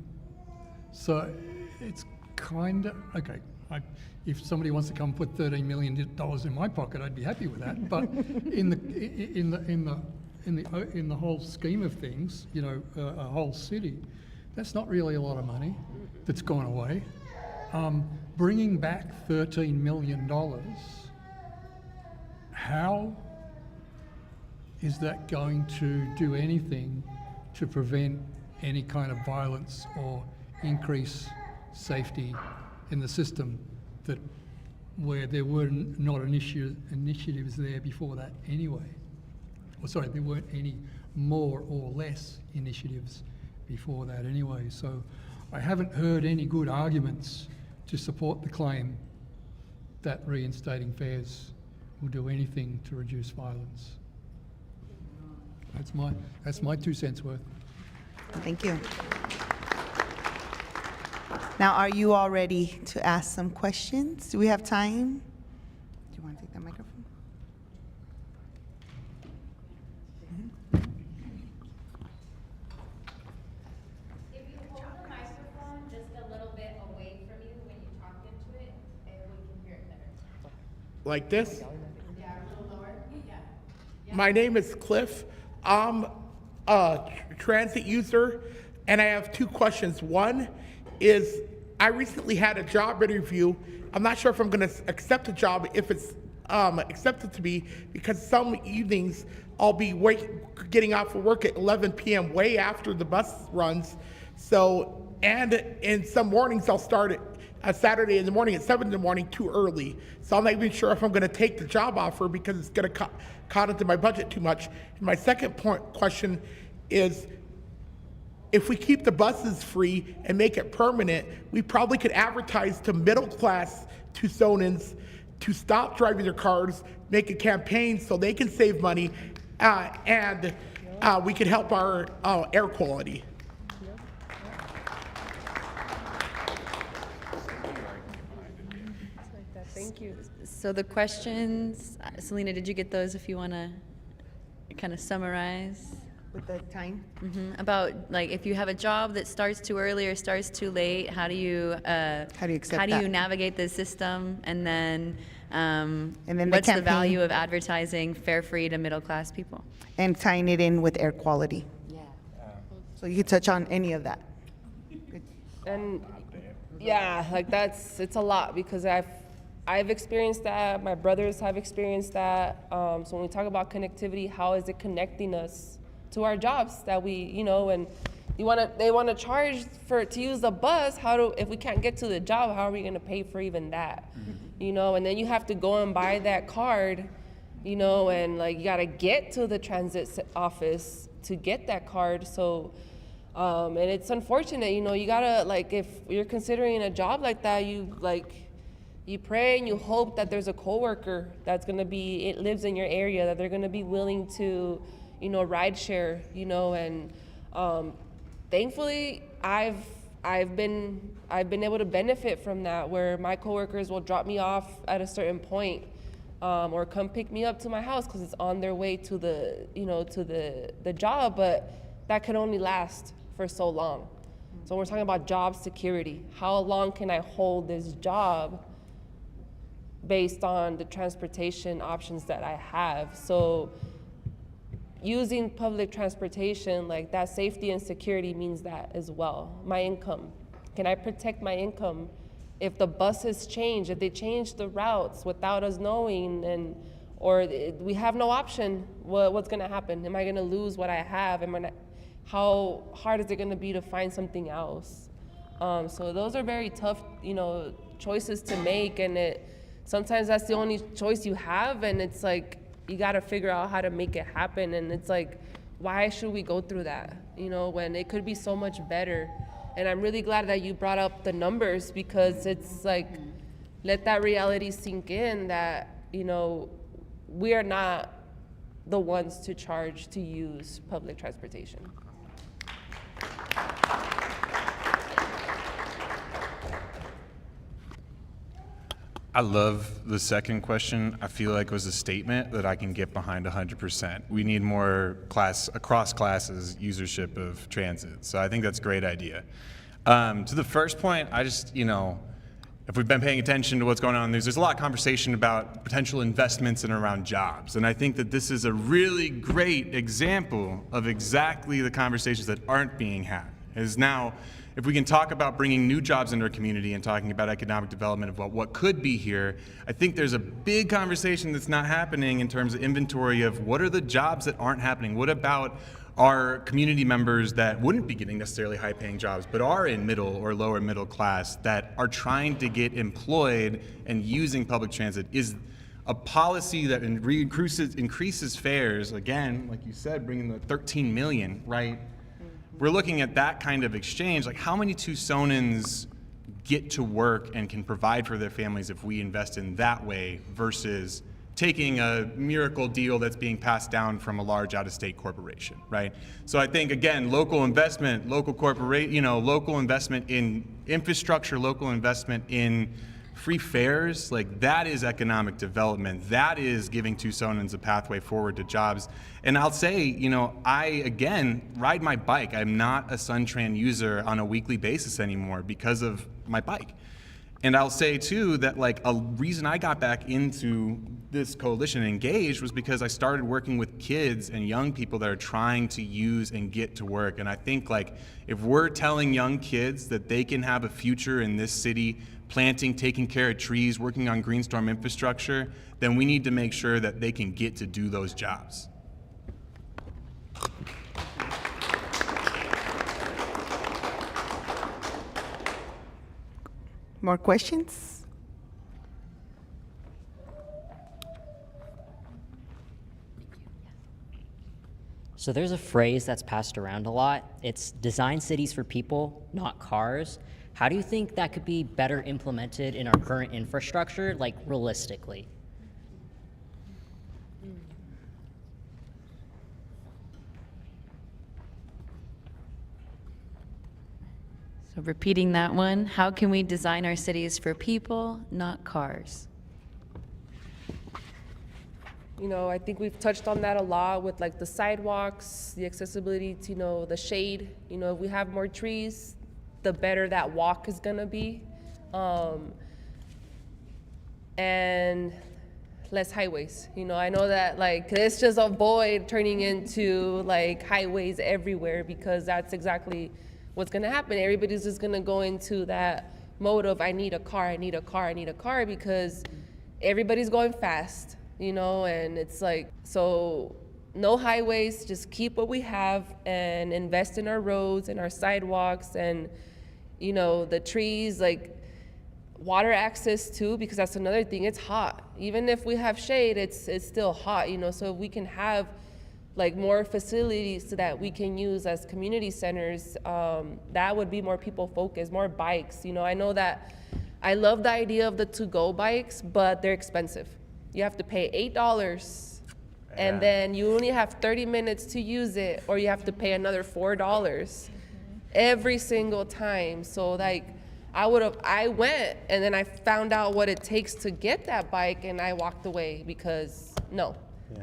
So it's kind of, okay, if somebody wants to come put $13 million in my pocket, I'd be happy with that. But in the whole scheme of things, you know, a whole city, that's not really a lot of money that's gone away. Bringing back $13 million, how is that going to do anything to prevent any kind of violence or increase safety in the system where there were not initiatives there before that anyway? Or sorry, there weren't any more or less initiatives before that anyway. So I haven't heard any good arguments to support the claim that reinstating fares will do anything to reduce violence. That's my 2 cents worth. Thank you. Now, are you all ready to ask some questions? Do we have time? Do you want to take that microphone? If you hold the microphone just a little bit away from you when you talk into it, we can hear it better. Like this? Yeah, a little lower. Yeah. My name is Cliff. I'm a transit user, and I have 2 questions. One is, I recently had a job interview. I'm not sure if I'm going to accept a job if it's accepted to me, because some evenings I'll be getting off of work at 11 p.m. way after the bus runs. So, and in some mornings I'll start at Saturday in the morning at 7 in the morning too early. So I'm not even sure if I'm going to take the job offer because it's going to cut into my budget too much. And my second question is, if we keep the buses free and make it permanent, we probably could advertise to middle-class Tucsonans to stop driving their cars, make a campaign so they can save money, and we could help our air quality. Thank you. So the questions, Selena, did you get those if you want to kind of summarize? With the time? About, like, if you have a job that starts too early or starts too late, how do you accept how do you that? navigate the system? And then, then the what's the campaign. value of advertising fare-free to middle-class people? And tying it in with air quality. Yeah. So you could touch on any of that. And yeah, like it's a lot, because I've experienced that, my brothers have experienced that. So when we talk about connectivity, how is it connecting us to our jobs that we, you know, and they want to charge to use the bus. If we can't get to the job, how are we going to pay for even that? You know, and then you have to go and buy that card, you know, and like you got to get to the transit office to get that card. So, and it's unfortunate, you know, you gotta, like, if you're considering a job like that, you pray and you hope that there's a coworker that's gonna lives in your area, that they're gonna be willing to, you know, ride share, you know, and thankfully I've been able to benefit from that, where my coworkers will drop me off at a certain point, or come pick me up to my house because it's on their way to the job, but that can only last for so long. So we're talking about job security. How long can I hold this job based on the transportation options that I have? So using public transportation, like that safety and security means that as well. My income, can I protect my income? If the buses change, if they change the routes without us knowing, or we have no option, what's gonna happen? Am I gonna lose what I have? How hard is it gonna be to find something else? So those are very tough, you know, choices to make, and sometimes that's the only choice you have, and it's like, you gotta figure out how to make it happen, and it's like, why should we go through that, you know, when it could be so much better? And I'm really glad that you brought up the numbers, because it's like, let that reality sink in that, you know, we are not the ones to charge to use public transportation. I love the second question. I feel like it was a statement that I can get behind 100%. We need more across classes usership of transit. So I think that's a great idea. To the first point, I just, you know, if we've been paying attention to what's going on in the news, there's a lot of conversation about potential investments in and around jobs. And I think that this is a really great example of exactly the conversations that aren't being had. Is now, if we can talk about bringing new jobs into our community and talking about economic development of what could be here, I think there's a big conversation that's not happening in terms of inventory of what are the jobs that aren't happening. What about our community members that wouldn't be getting necessarily high-paying jobs, but are in middle or lower middle class, that are trying to get employed and using public transit? Is a policy that increases fares, again, like you said, bringing the 13 million, right? We're looking at that kind of exchange, like how many Tucsonans get to work and can provide for their families if we invest in that way versus taking a miracle deal that's being passed down from a large out-of-state corporation, right? So I think, again, local investment, local investment in infrastructure, local investment in free fares, like that is economic development. That is giving Tucsonans a pathway forward to jobs. And I'll say, you know, I, again, ride my bike. I'm not a Suntran user on a weekly basis anymore because of my bike. And I'll say too that like a reason I got back into this coalition and engaged was because I started working with kids and young people that are trying to use and get to work. And I think like if we're telling young kids that they can have a future in this city, planting, taking care of trees, working on green storm infrastructure, then we need to make sure that they can get to do those jobs. More questions? So there's a phrase that's passed around a lot. It's design cities for people, not cars. How do you think that could be better implemented in our current infrastructure, like realistically? So repeating that one, how can we design our cities for people, not cars? You know, I think we've touched on that a lot with like the sidewalks, the accessibility to, you know, the shade. You know, if we have more trees, the better that walk is gonna be. And less highways. You know, I know that like, let's just avoid turning into like highways everywhere, because that's exactly what's gonna happen. Everybody's just gonna go into that mode of I need a car, I need a car, I need a car, because everybody's going fast, you know, and it's like, so no highways, just keep what we have and invest in our roads and our sidewalks and, you know, the trees, like water access too, because that's another thing. It's hot. Even if we have shade, it's still hot, you know, so if we can have like more facilities so that we can use as community centers, that would be more people focused, more bikes. You know, I know that I love the idea of the to-go bikes, but they're expensive. You have to pay $8 and then you only have 30 minutes to use it, or you have to pay another $4 every single time. So like, I went and then I found out what it takes to get that bike and I walked away because no,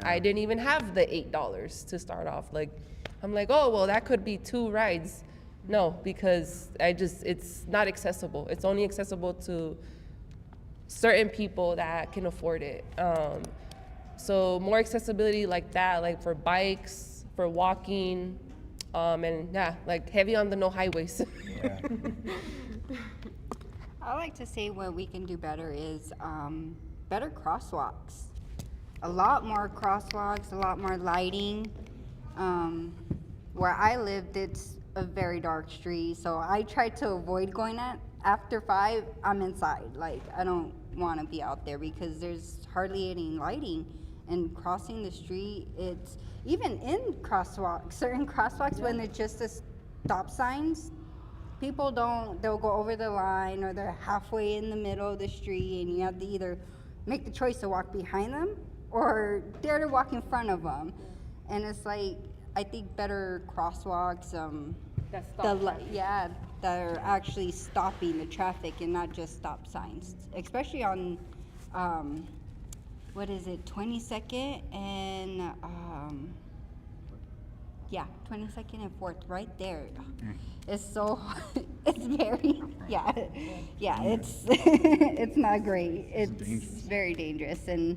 I didn't even have the $8 to start off. Like, I'm like, oh, well, that could be 2 rides. No, because it's not accessible. It's only accessible to certain people that can afford it. So more accessibility like that, like for bikes, for walking, and yeah, like heavy on the no highways. Yeah. I like to say what we can do better is better crosswalks. A lot more crosswalks, a lot more lighting. Where I lived, it's a very dark street, so I try to avoid going after 5. I'm inside. Like, I don't want to be out there because there's hardly any lighting. And crossing the street, it's even in crosswalks, certain crosswalks when it's just a stop signs, people they'll go over the line or they're halfway in the middle of the street and you have to either make the choice to walk behind them or dare to walk in front of them. And it's like, I think better crosswalks, that are actually stopping the traffic and not just stop signs, especially on, 22nd and, 22nd and 4th, right there. It's so, it's very, it's, it's not great. It's very dangerous. And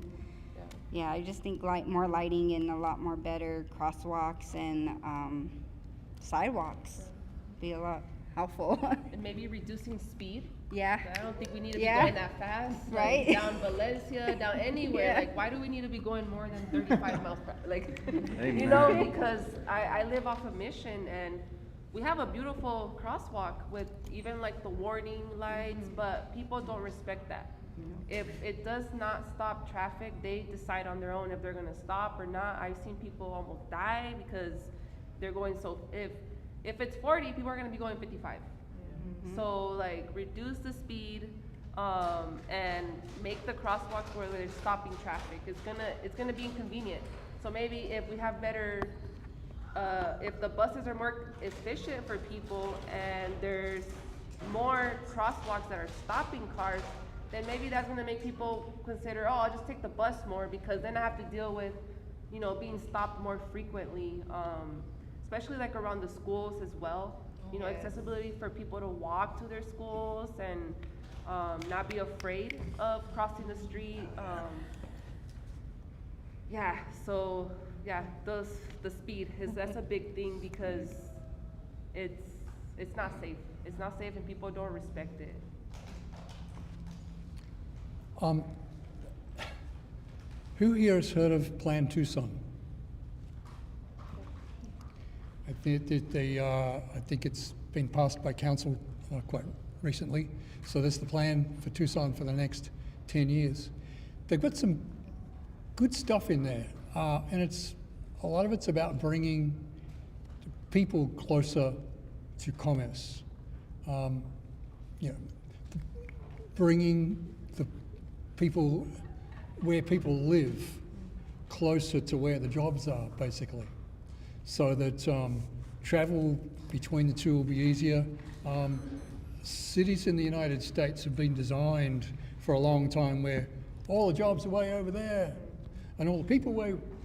yeah, I just think more lighting and a lot more better crosswalks and sidewalks be a lot helpful. And maybe reducing speed. Yeah. I don't think we need to be going that fast. Like, Right. down Valencia, down anywhere. Yeah. Like, why do we need to be going more than 35 miles per hour? Like, you know, because I live off of Mission and we have a beautiful crosswalk with even like the warning lights, but people don't respect that. If it does not stop traffic, they decide on their own if they're gonna stop or not. I've seen people almost die because they're going if it's 40, people are gonna be going 55. So like reduce the speed and make the crosswalks where they're stopping traffic. It's gonna be inconvenient. So maybe if we have better, if the buses are more efficient for people and there's more crosswalks that are stopping cars, then maybe that's gonna make people consider, oh, I'll just take the bus more because then I have to deal with, you know, being stopped more frequently, especially like around the schools as well. You know, accessibility for people to walk to their schools and not be afraid of crossing the street. The speed that's a big thing because it's not safe. It's not safe and people don't respect it. Who here has heard of Plan Tucson? I think it's been passed by council quite recently. So this is the plan for Tucson for the next 10 years. They've got some good stuff in there, and a lot of it's about bringing people closer to commerce. Bringing the people where people live closer to where the jobs are, basically, so that travel between the two will be easier. Cities in the United States have been designed for a long time where all the jobs are way over there and all the people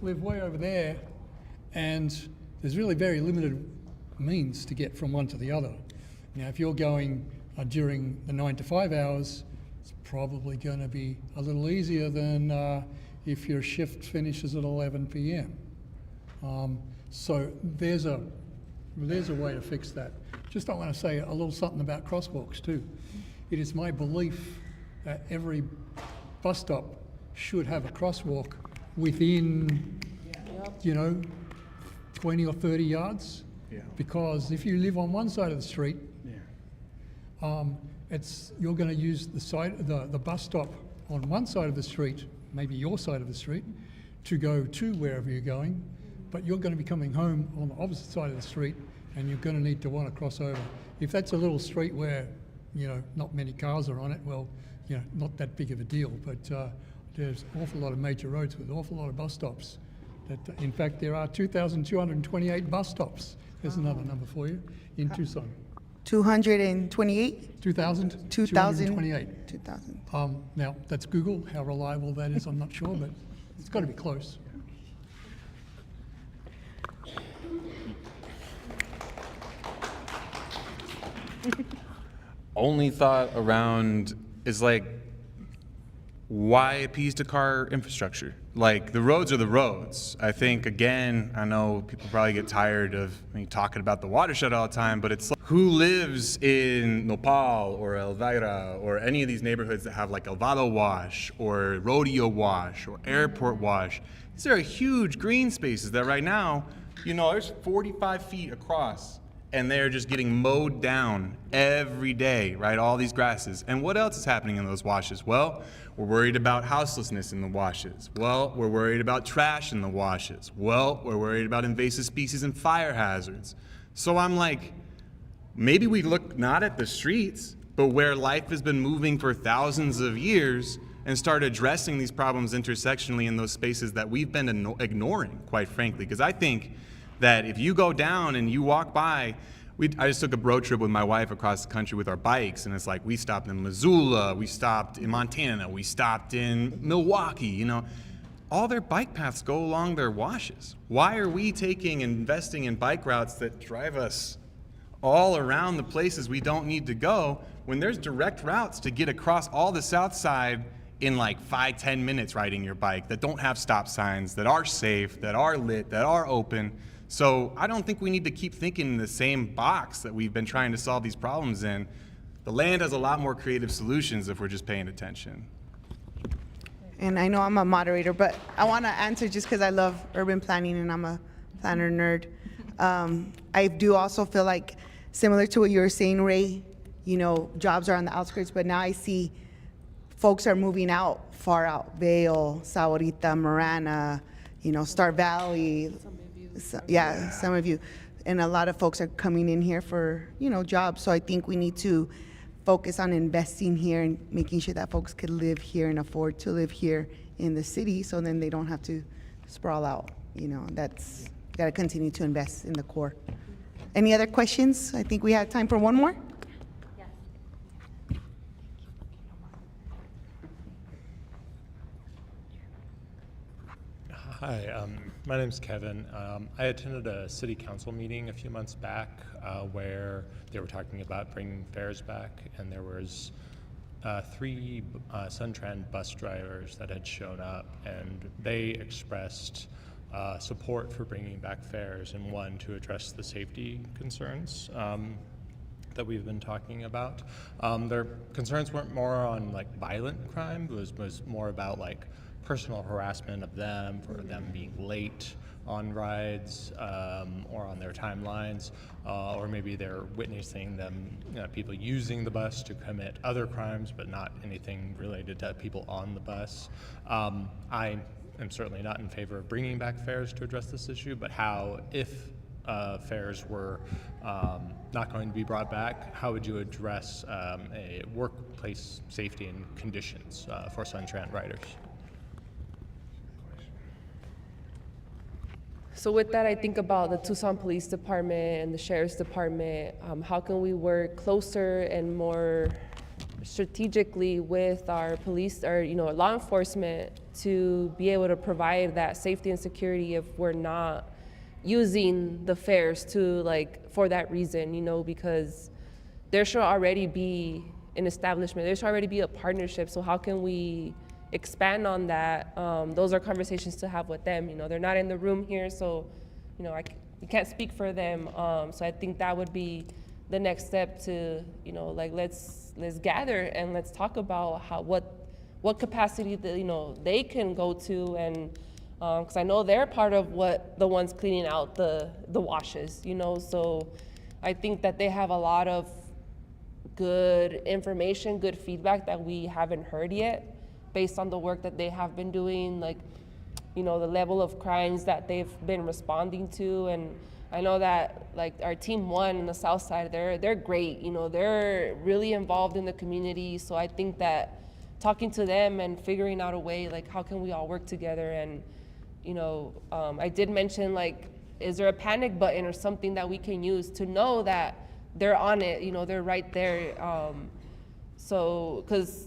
live way over there, and there's really very limited means to get from one to the other. Now, if you're going during the 9 to 5 hours, it's probably going to be a little easier than if your shift finishes at 11 p.m. So there's a way to fix that. Just I want to say a little something about crosswalks too. It is my belief that every bus stop should have a crosswalk within 20 or 30 yards. Yeah. Because if you live on one side of the street, Yeah. you're going to use the bus stop on one side of the street, maybe your side of the street, to go to wherever you're going, but you're going to be coming home on the opposite side of the street, and you're going to need to want to cross over. If that's a little street where, not many cars are on it, well, not that big of a deal, but there's an awful lot of major roads with an awful lot of bus stops. In fact, there are 2,228 bus stops. There's another number for you in Tucson. 228? 2,228. 2,000. Now, that's Google. How reliable that is, I'm not sure, but it's got to be close. Only thought around is like, why appease to car infrastructure? Like, the roads are the roads. I think, again, I know people probably get tired of me talking about the watershed all the time, but it's like, who lives in Nopal or Elvira or any of these neighborhoods that have like Elvado Wash or Rodeo Wash or Airport Wash? These are huge green spaces that right now, there's 45 feet across, and they're just getting mowed down every day, right? All these grasses. And what else is happening in those washes? Well, we're worried about houselessness in the washes. Well, we're worried about trash in the washes. Well, we're worried about invasive species and fire hazards. So I'm like, maybe we look not at the streets, but where life has been moving for thousands of years and start addressing these problems intersectionally in those spaces that we've been ignoring, quite frankly. Because I think that if you go down and you walk by, I just took a road trip with my wife across the country with our bikes, and it's like we stopped in Missoula, we stopped in Montana, we stopped in Milwaukee, all their bike paths go along their washes. Why are we taking and investing in bike routes that drive us all around the places we don't need to go when there's direct routes to get across all the south side in like 5-10 minutes riding your bike that don't have stop signs, that are safe, that are lit, that are open? So I don't think we need to keep thinking in the same box that we've been trying to solve these problems in. The land has a lot more creative solutions if we're just paying attention. And I know I'm a moderator, but I want to answer just because I love urban planning and I'm a planner nerd. I do also feel like, similar to what you were saying, Ray, jobs are on the outskirts, but now I see folks are moving out, far out, Vail, Sahuarita, Marana, Star Valley. Yeah, some of you. And a lot of folks are coming in here for, jobs. So I think we need to focus on investing here and making sure that folks could live here and afford to live here in the city, so then they don't have to sprawl out. That's got to continue to invest in the core. Any other questions? I think we have time for one more. Hi, my name's Kevin. I attended a city council meeting a few months back where they were talking about bringing fares back, and there was 3 Suntran bus drivers that had shown up, and they expressed support for bringing back fares, and one, to address the safety concerns that we've been talking about. Their concerns weren't more on like violent crime, it was more about like personal harassment of them for them being late on rides or on their timelines, or maybe they're witnessing them, people using the bus to commit other crimes, but not anything related to people on the bus. I am certainly not in favor of bringing back fares to address this issue, but how, if fares were not going to be brought back, how would you address a workplace safety and conditions for Suntran riders? So with that, I think about the Tucson Police Department and the Sheriff's Department. How can we work closer and more strategically with our police, or law enforcement, to be able to provide that safety and security if we're not using the fares to for that reason, because there should already be an establishment, there should already be a partnership. So how can we expand on that? Those are conversations to have with them. They're not in the room here, so you can't speak for them. So I think that would be the next step to let's gather and let's talk about what capacity that they can go to, and Because I know they're part of what the ones cleaning out the washes, you know. So I think that they have a lot of good information, good feedback that we haven't heard yet, based on the work that they have been doing, like, you know, the level of crimes that they've been responding to. And I know that, like, our team 1 in the South Side, they're great, you know, they're really involved in the community. So I think that talking to them and figuring out a way, like, how can we all work together? And, you know, I did mention, like, is there a panic button or something that we can use to know that they're on it, you know, they're right there. So, because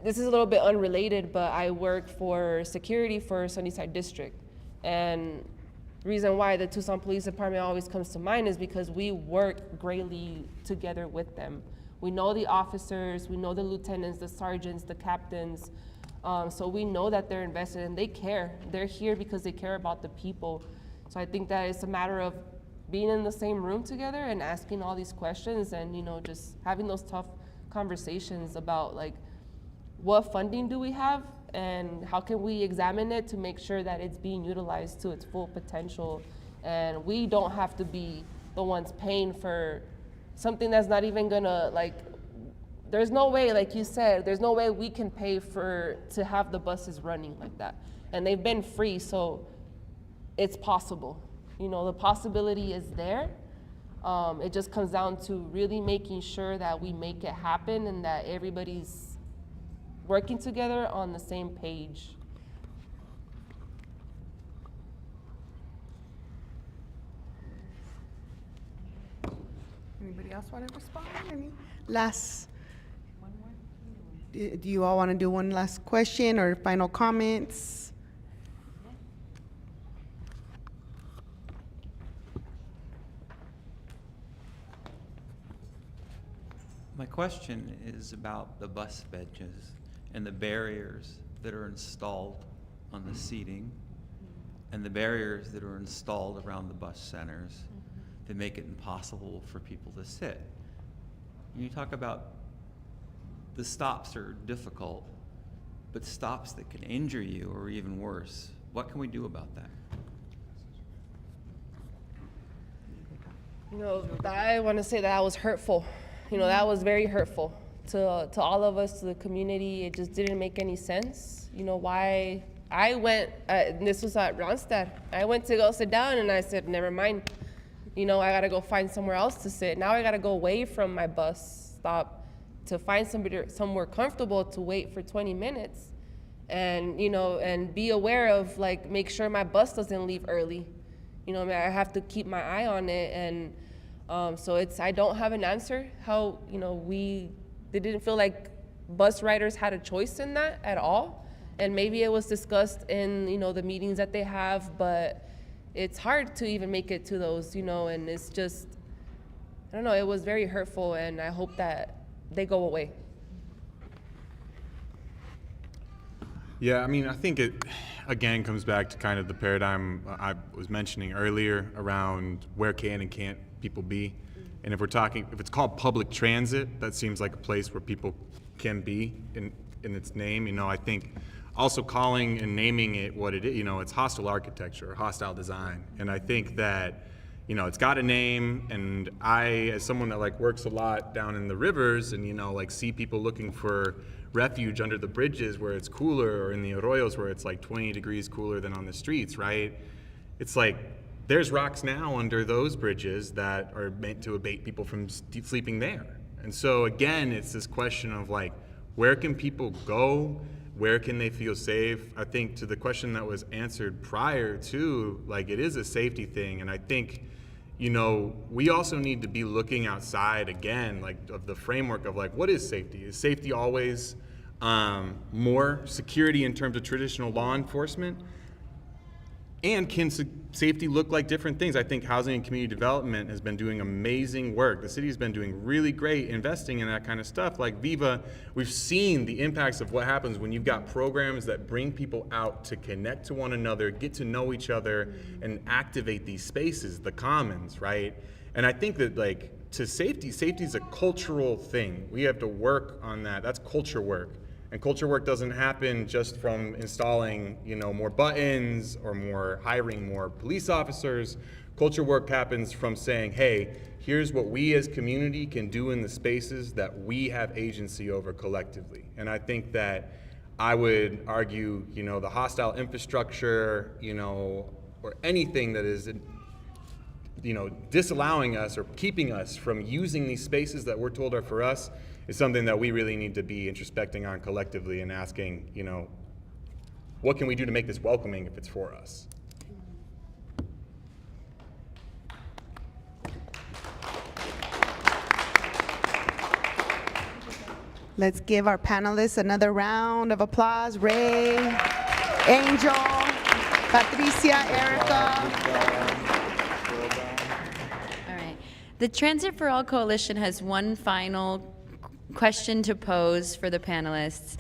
this is a little bit unrelated, but I work for security for Sunnyside District. And the reason why the Tucson Police Department always comes to mind is because we work greatly together with them. We know the officers, we know the lieutenants, the sergeants, the captains. So we know that they're invested and they care. They're here because they care about the people. So I think that it's a matter of being in the same room together and asking all these questions and, you know, just having those tough conversations about, like, what funding do we have and how can we examine it to make sure that it's being utilized to its full potential. And we don't have to be the ones paying for something that's not even gonna, like, there's no way, like you said, there's no way we can pay to have the buses running like that. And they've been free, so it's possible. You know, the possibility is there. It just comes down to really making sure that we make it happen and that everybody's working together on the same page. Anybody else want to respond? Any last? Do you all want to do one last question or final comments? My question is about the bus benches and the barriers that are installed on the seating and the barriers that are installed around the bus centers that make it impossible for people to sit. You talk about the stops are difficult, but stops that can injure you or even worse. What can we do about that? You know, I want to say that was hurtful. You know, that was very hurtful to all of us, to the community. It just didn't make any sense. You know, why I went, this was at Ronstadt. I went to go sit down and I said, never mind. You know, I gotta go find somewhere else to sit. Now I gotta go away from my bus stop to find somewhere comfortable to wait for 20 minutes. And, you know, and be aware of, like, make sure my bus doesn't leave early. You know, I mean, I have to keep my eye on it. And so I don't have an answer how, you know, they didn't feel like bus riders had a choice in that at all. And maybe it was discussed in, you know, the meetings that they have, but it's hard to even make it to those, you know, and it's just, I don't know, it was very hurtful, and I hope that they go away. Yeah, I mean, I think it, again, comes back to kind of the paradigm I was mentioning earlier around where can and can't people be. And if it's called public transit, that seems like a place where people can be in its name. You know, I think also calling and naming it what it is, you know, it's hostile architecture or hostile design. And I think that, you know, it's got a name, and I, as someone that like works a lot down in the rivers and, you know, like see people looking for refuge under the bridges where it's cooler, or in the arroyos where it's like 20 degrees cooler than on the streets, right? It's like, there's rocks now under those bridges that are meant to abate people from sleeping there. And so again, it's this question of like, where can people go? Where can they feel safe? I think to the question that was answered prior to, like, it is a safety thing. And I think, you know, we also need to be looking outside again, like, of the framework of like, what is safety? Is safety always more security in terms of traditional law enforcement? And can safety look like different things? I think housing and community development has been doing amazing work. The city's been doing really great investing in that kind of stuff. Like Viva, we've seen the impacts of what happens when you've got programs that bring people out to connect to one another, get to know each other, and activate these spaces, the commons, right? And I think that, like, to safety is a cultural thing. We have to work on that. That's culture work. And culture work doesn't happen just from installing, more buttons or hiring more police officers. Culture work happens from saying, hey, here's what we as community can do in the spaces that we have agency over collectively. And I think that I would argue, the hostile infrastructure, or anything that is, disallowing us or keeping us from using these spaces that we're told are for us is something that we really need to be introspecting on collectively and asking, what can we do to make this welcoming if it's for us? Let's give our panelists another round of applause. Ray, Angel, Patricia, Erica. All right. The Transit for All Coalition has one final question to pose for the panelists.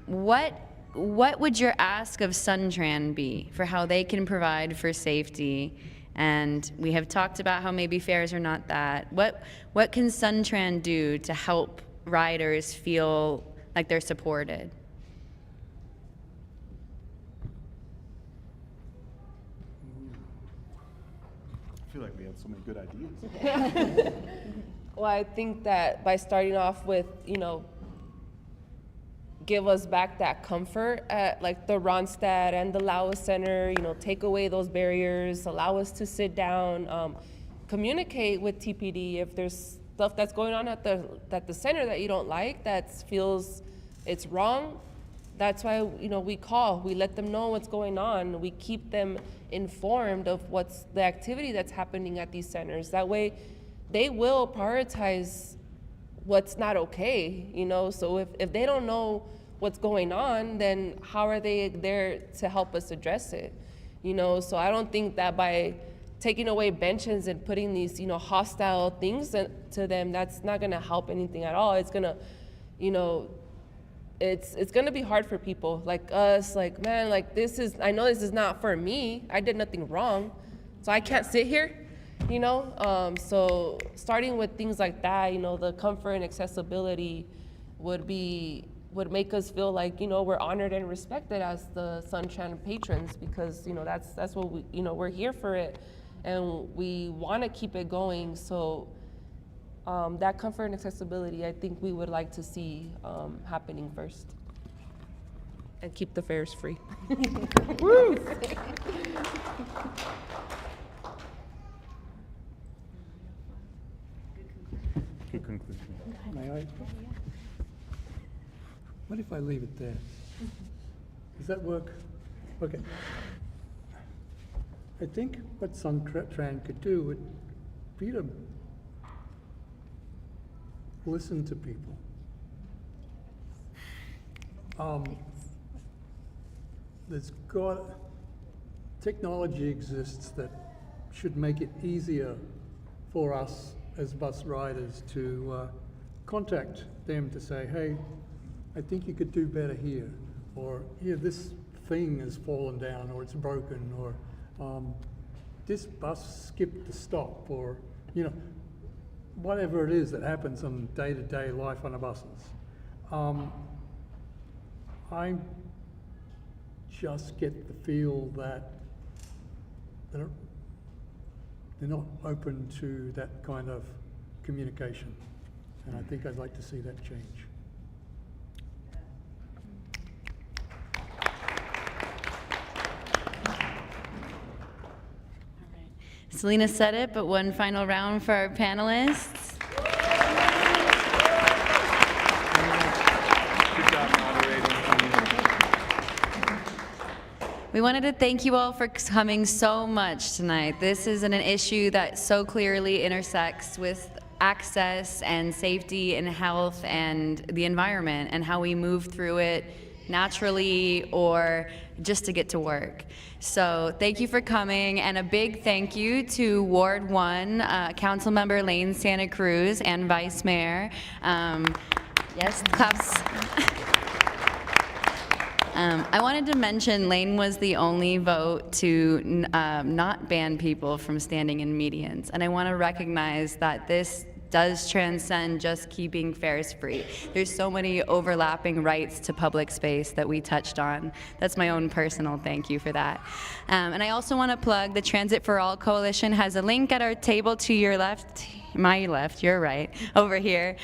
What would your ask of Suntran be for how they can provide for safety? And we have talked about how maybe fares are not that. What can Suntran do to help riders feel like they're supported? I feel like we have so many good ideas. Well, I think that by starting off with, give us back that comfort at like the Ronstadt and the Laos Center, take away those barriers, allow us to sit down, communicate with TPD if there's stuff that's going on at the center that you don't like, that feels it's wrong. That's why, we call, we let them know what's going on. We keep them informed of what's the activity that's happening at these centers. That way they will prioritize what's not okay, So if they don't know what's going on, then how are they there to help us address it? So I don't think that by taking away benches and putting these, hostile things to them, that's not gonna help anything at all. It's gonna, it's gonna be hard for people like us, like, man, like I know this is not for me. I did nothing wrong, so I can't sit here, So starting with things like that, the comfort and accessibility would make us feel like, we're honored and respected as the Suntran patrons, because, that's what we, we're here for it. And we want to keep it going. So that comfort and accessibility, I think we would like to see happening first. And keep the fares free. Woo! Good conclusion. May I? What if I leave it there? Does that work? Okay. I think what Suntran could do would be to listen to people. Technology exists that should make it easier for us as bus riders to contact them to say, hey, I think you could do better here, or here, this thing has fallen down, or it's broken, or this bus skipped the stop, or whatever it is that happens on day-to-day life on the buses. I just get the feel that they're not open to that kind of communication, and I think I'd like to see that change. Selena said it, but one final round for our panelists. Good job moderating. We wanted to thank you all for coming so much tonight. This is an issue that so clearly intersects with access and safety and health and the environment and how we move through it naturally or just to get to work. So thank you for coming, and a big thank you to Ward 1, Councilmember Lane Santa Cruz and Vice Mayor. Yes, claps. I wanted to mention Lane was the only vote to not ban people from standing in medians, and I want to recognize that this does transcend just keeping fares free. There's so many overlapping rights to public space that we touched on. That's my own personal thank you for that. And I also want to plug the Transit for All Coalition has a link at our table to your left. My left, your right, over here.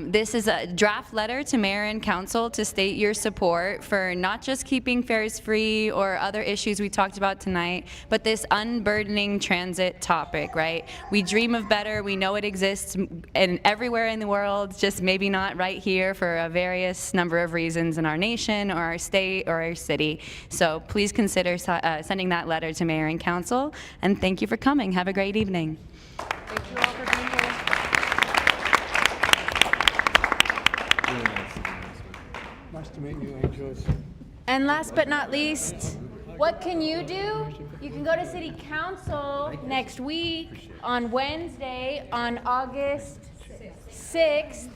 This is a draft letter to mayor and council to state your support for not just keeping fares free or other issues we talked about tonight, but this unburdening transit topic, right? We dream of better, we know it exists everywhere in the world, just maybe not right here for a various number of reasons in our nation or our state or our city. So please consider sending that letter to mayor and council, and thank you for coming. Have a great evening. Thank you all for being here. Nice to meet you, Angels. And last but not least, what can you do? You can go to City Council next week on Wednesday on August 6th,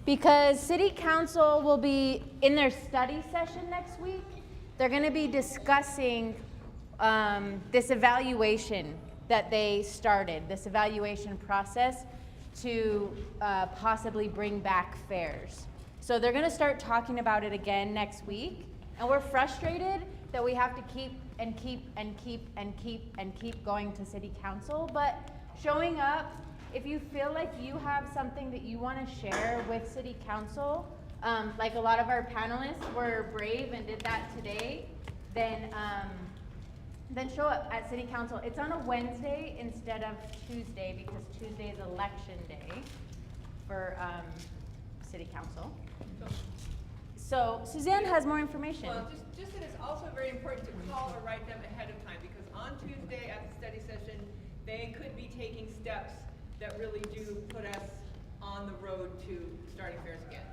because City Council will be in their study session next week. They're going to be discussing this evaluation that they started, this evaluation process to possibly bring back fares. So they're gonna start talking about it again next week, and we're frustrated that we have to keep going to City Council, but showing up, if you feel like you have something that you wanna share with City Council, like a lot of our panelists were brave and did that today, then show up at City Council. It's on a Wednesday instead of Tuesday, because Tuesday is election day for City Council. So Suzanne has more information. Well, just that it's also very important to call or write them ahead of time, because on Tuesday at the study session, they could be taking steps that really do put us on the road to starting fares again.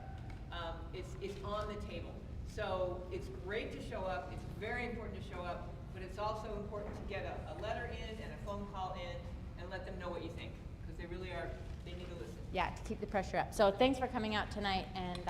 It's on the table. So it's great to show up. It's very important to show up. But it's also important to get a letter in and a phone call in and let them know what you think, because they really are, they need to listen. Yeah, to keep the pressure up. So thanks for coming out tonight, and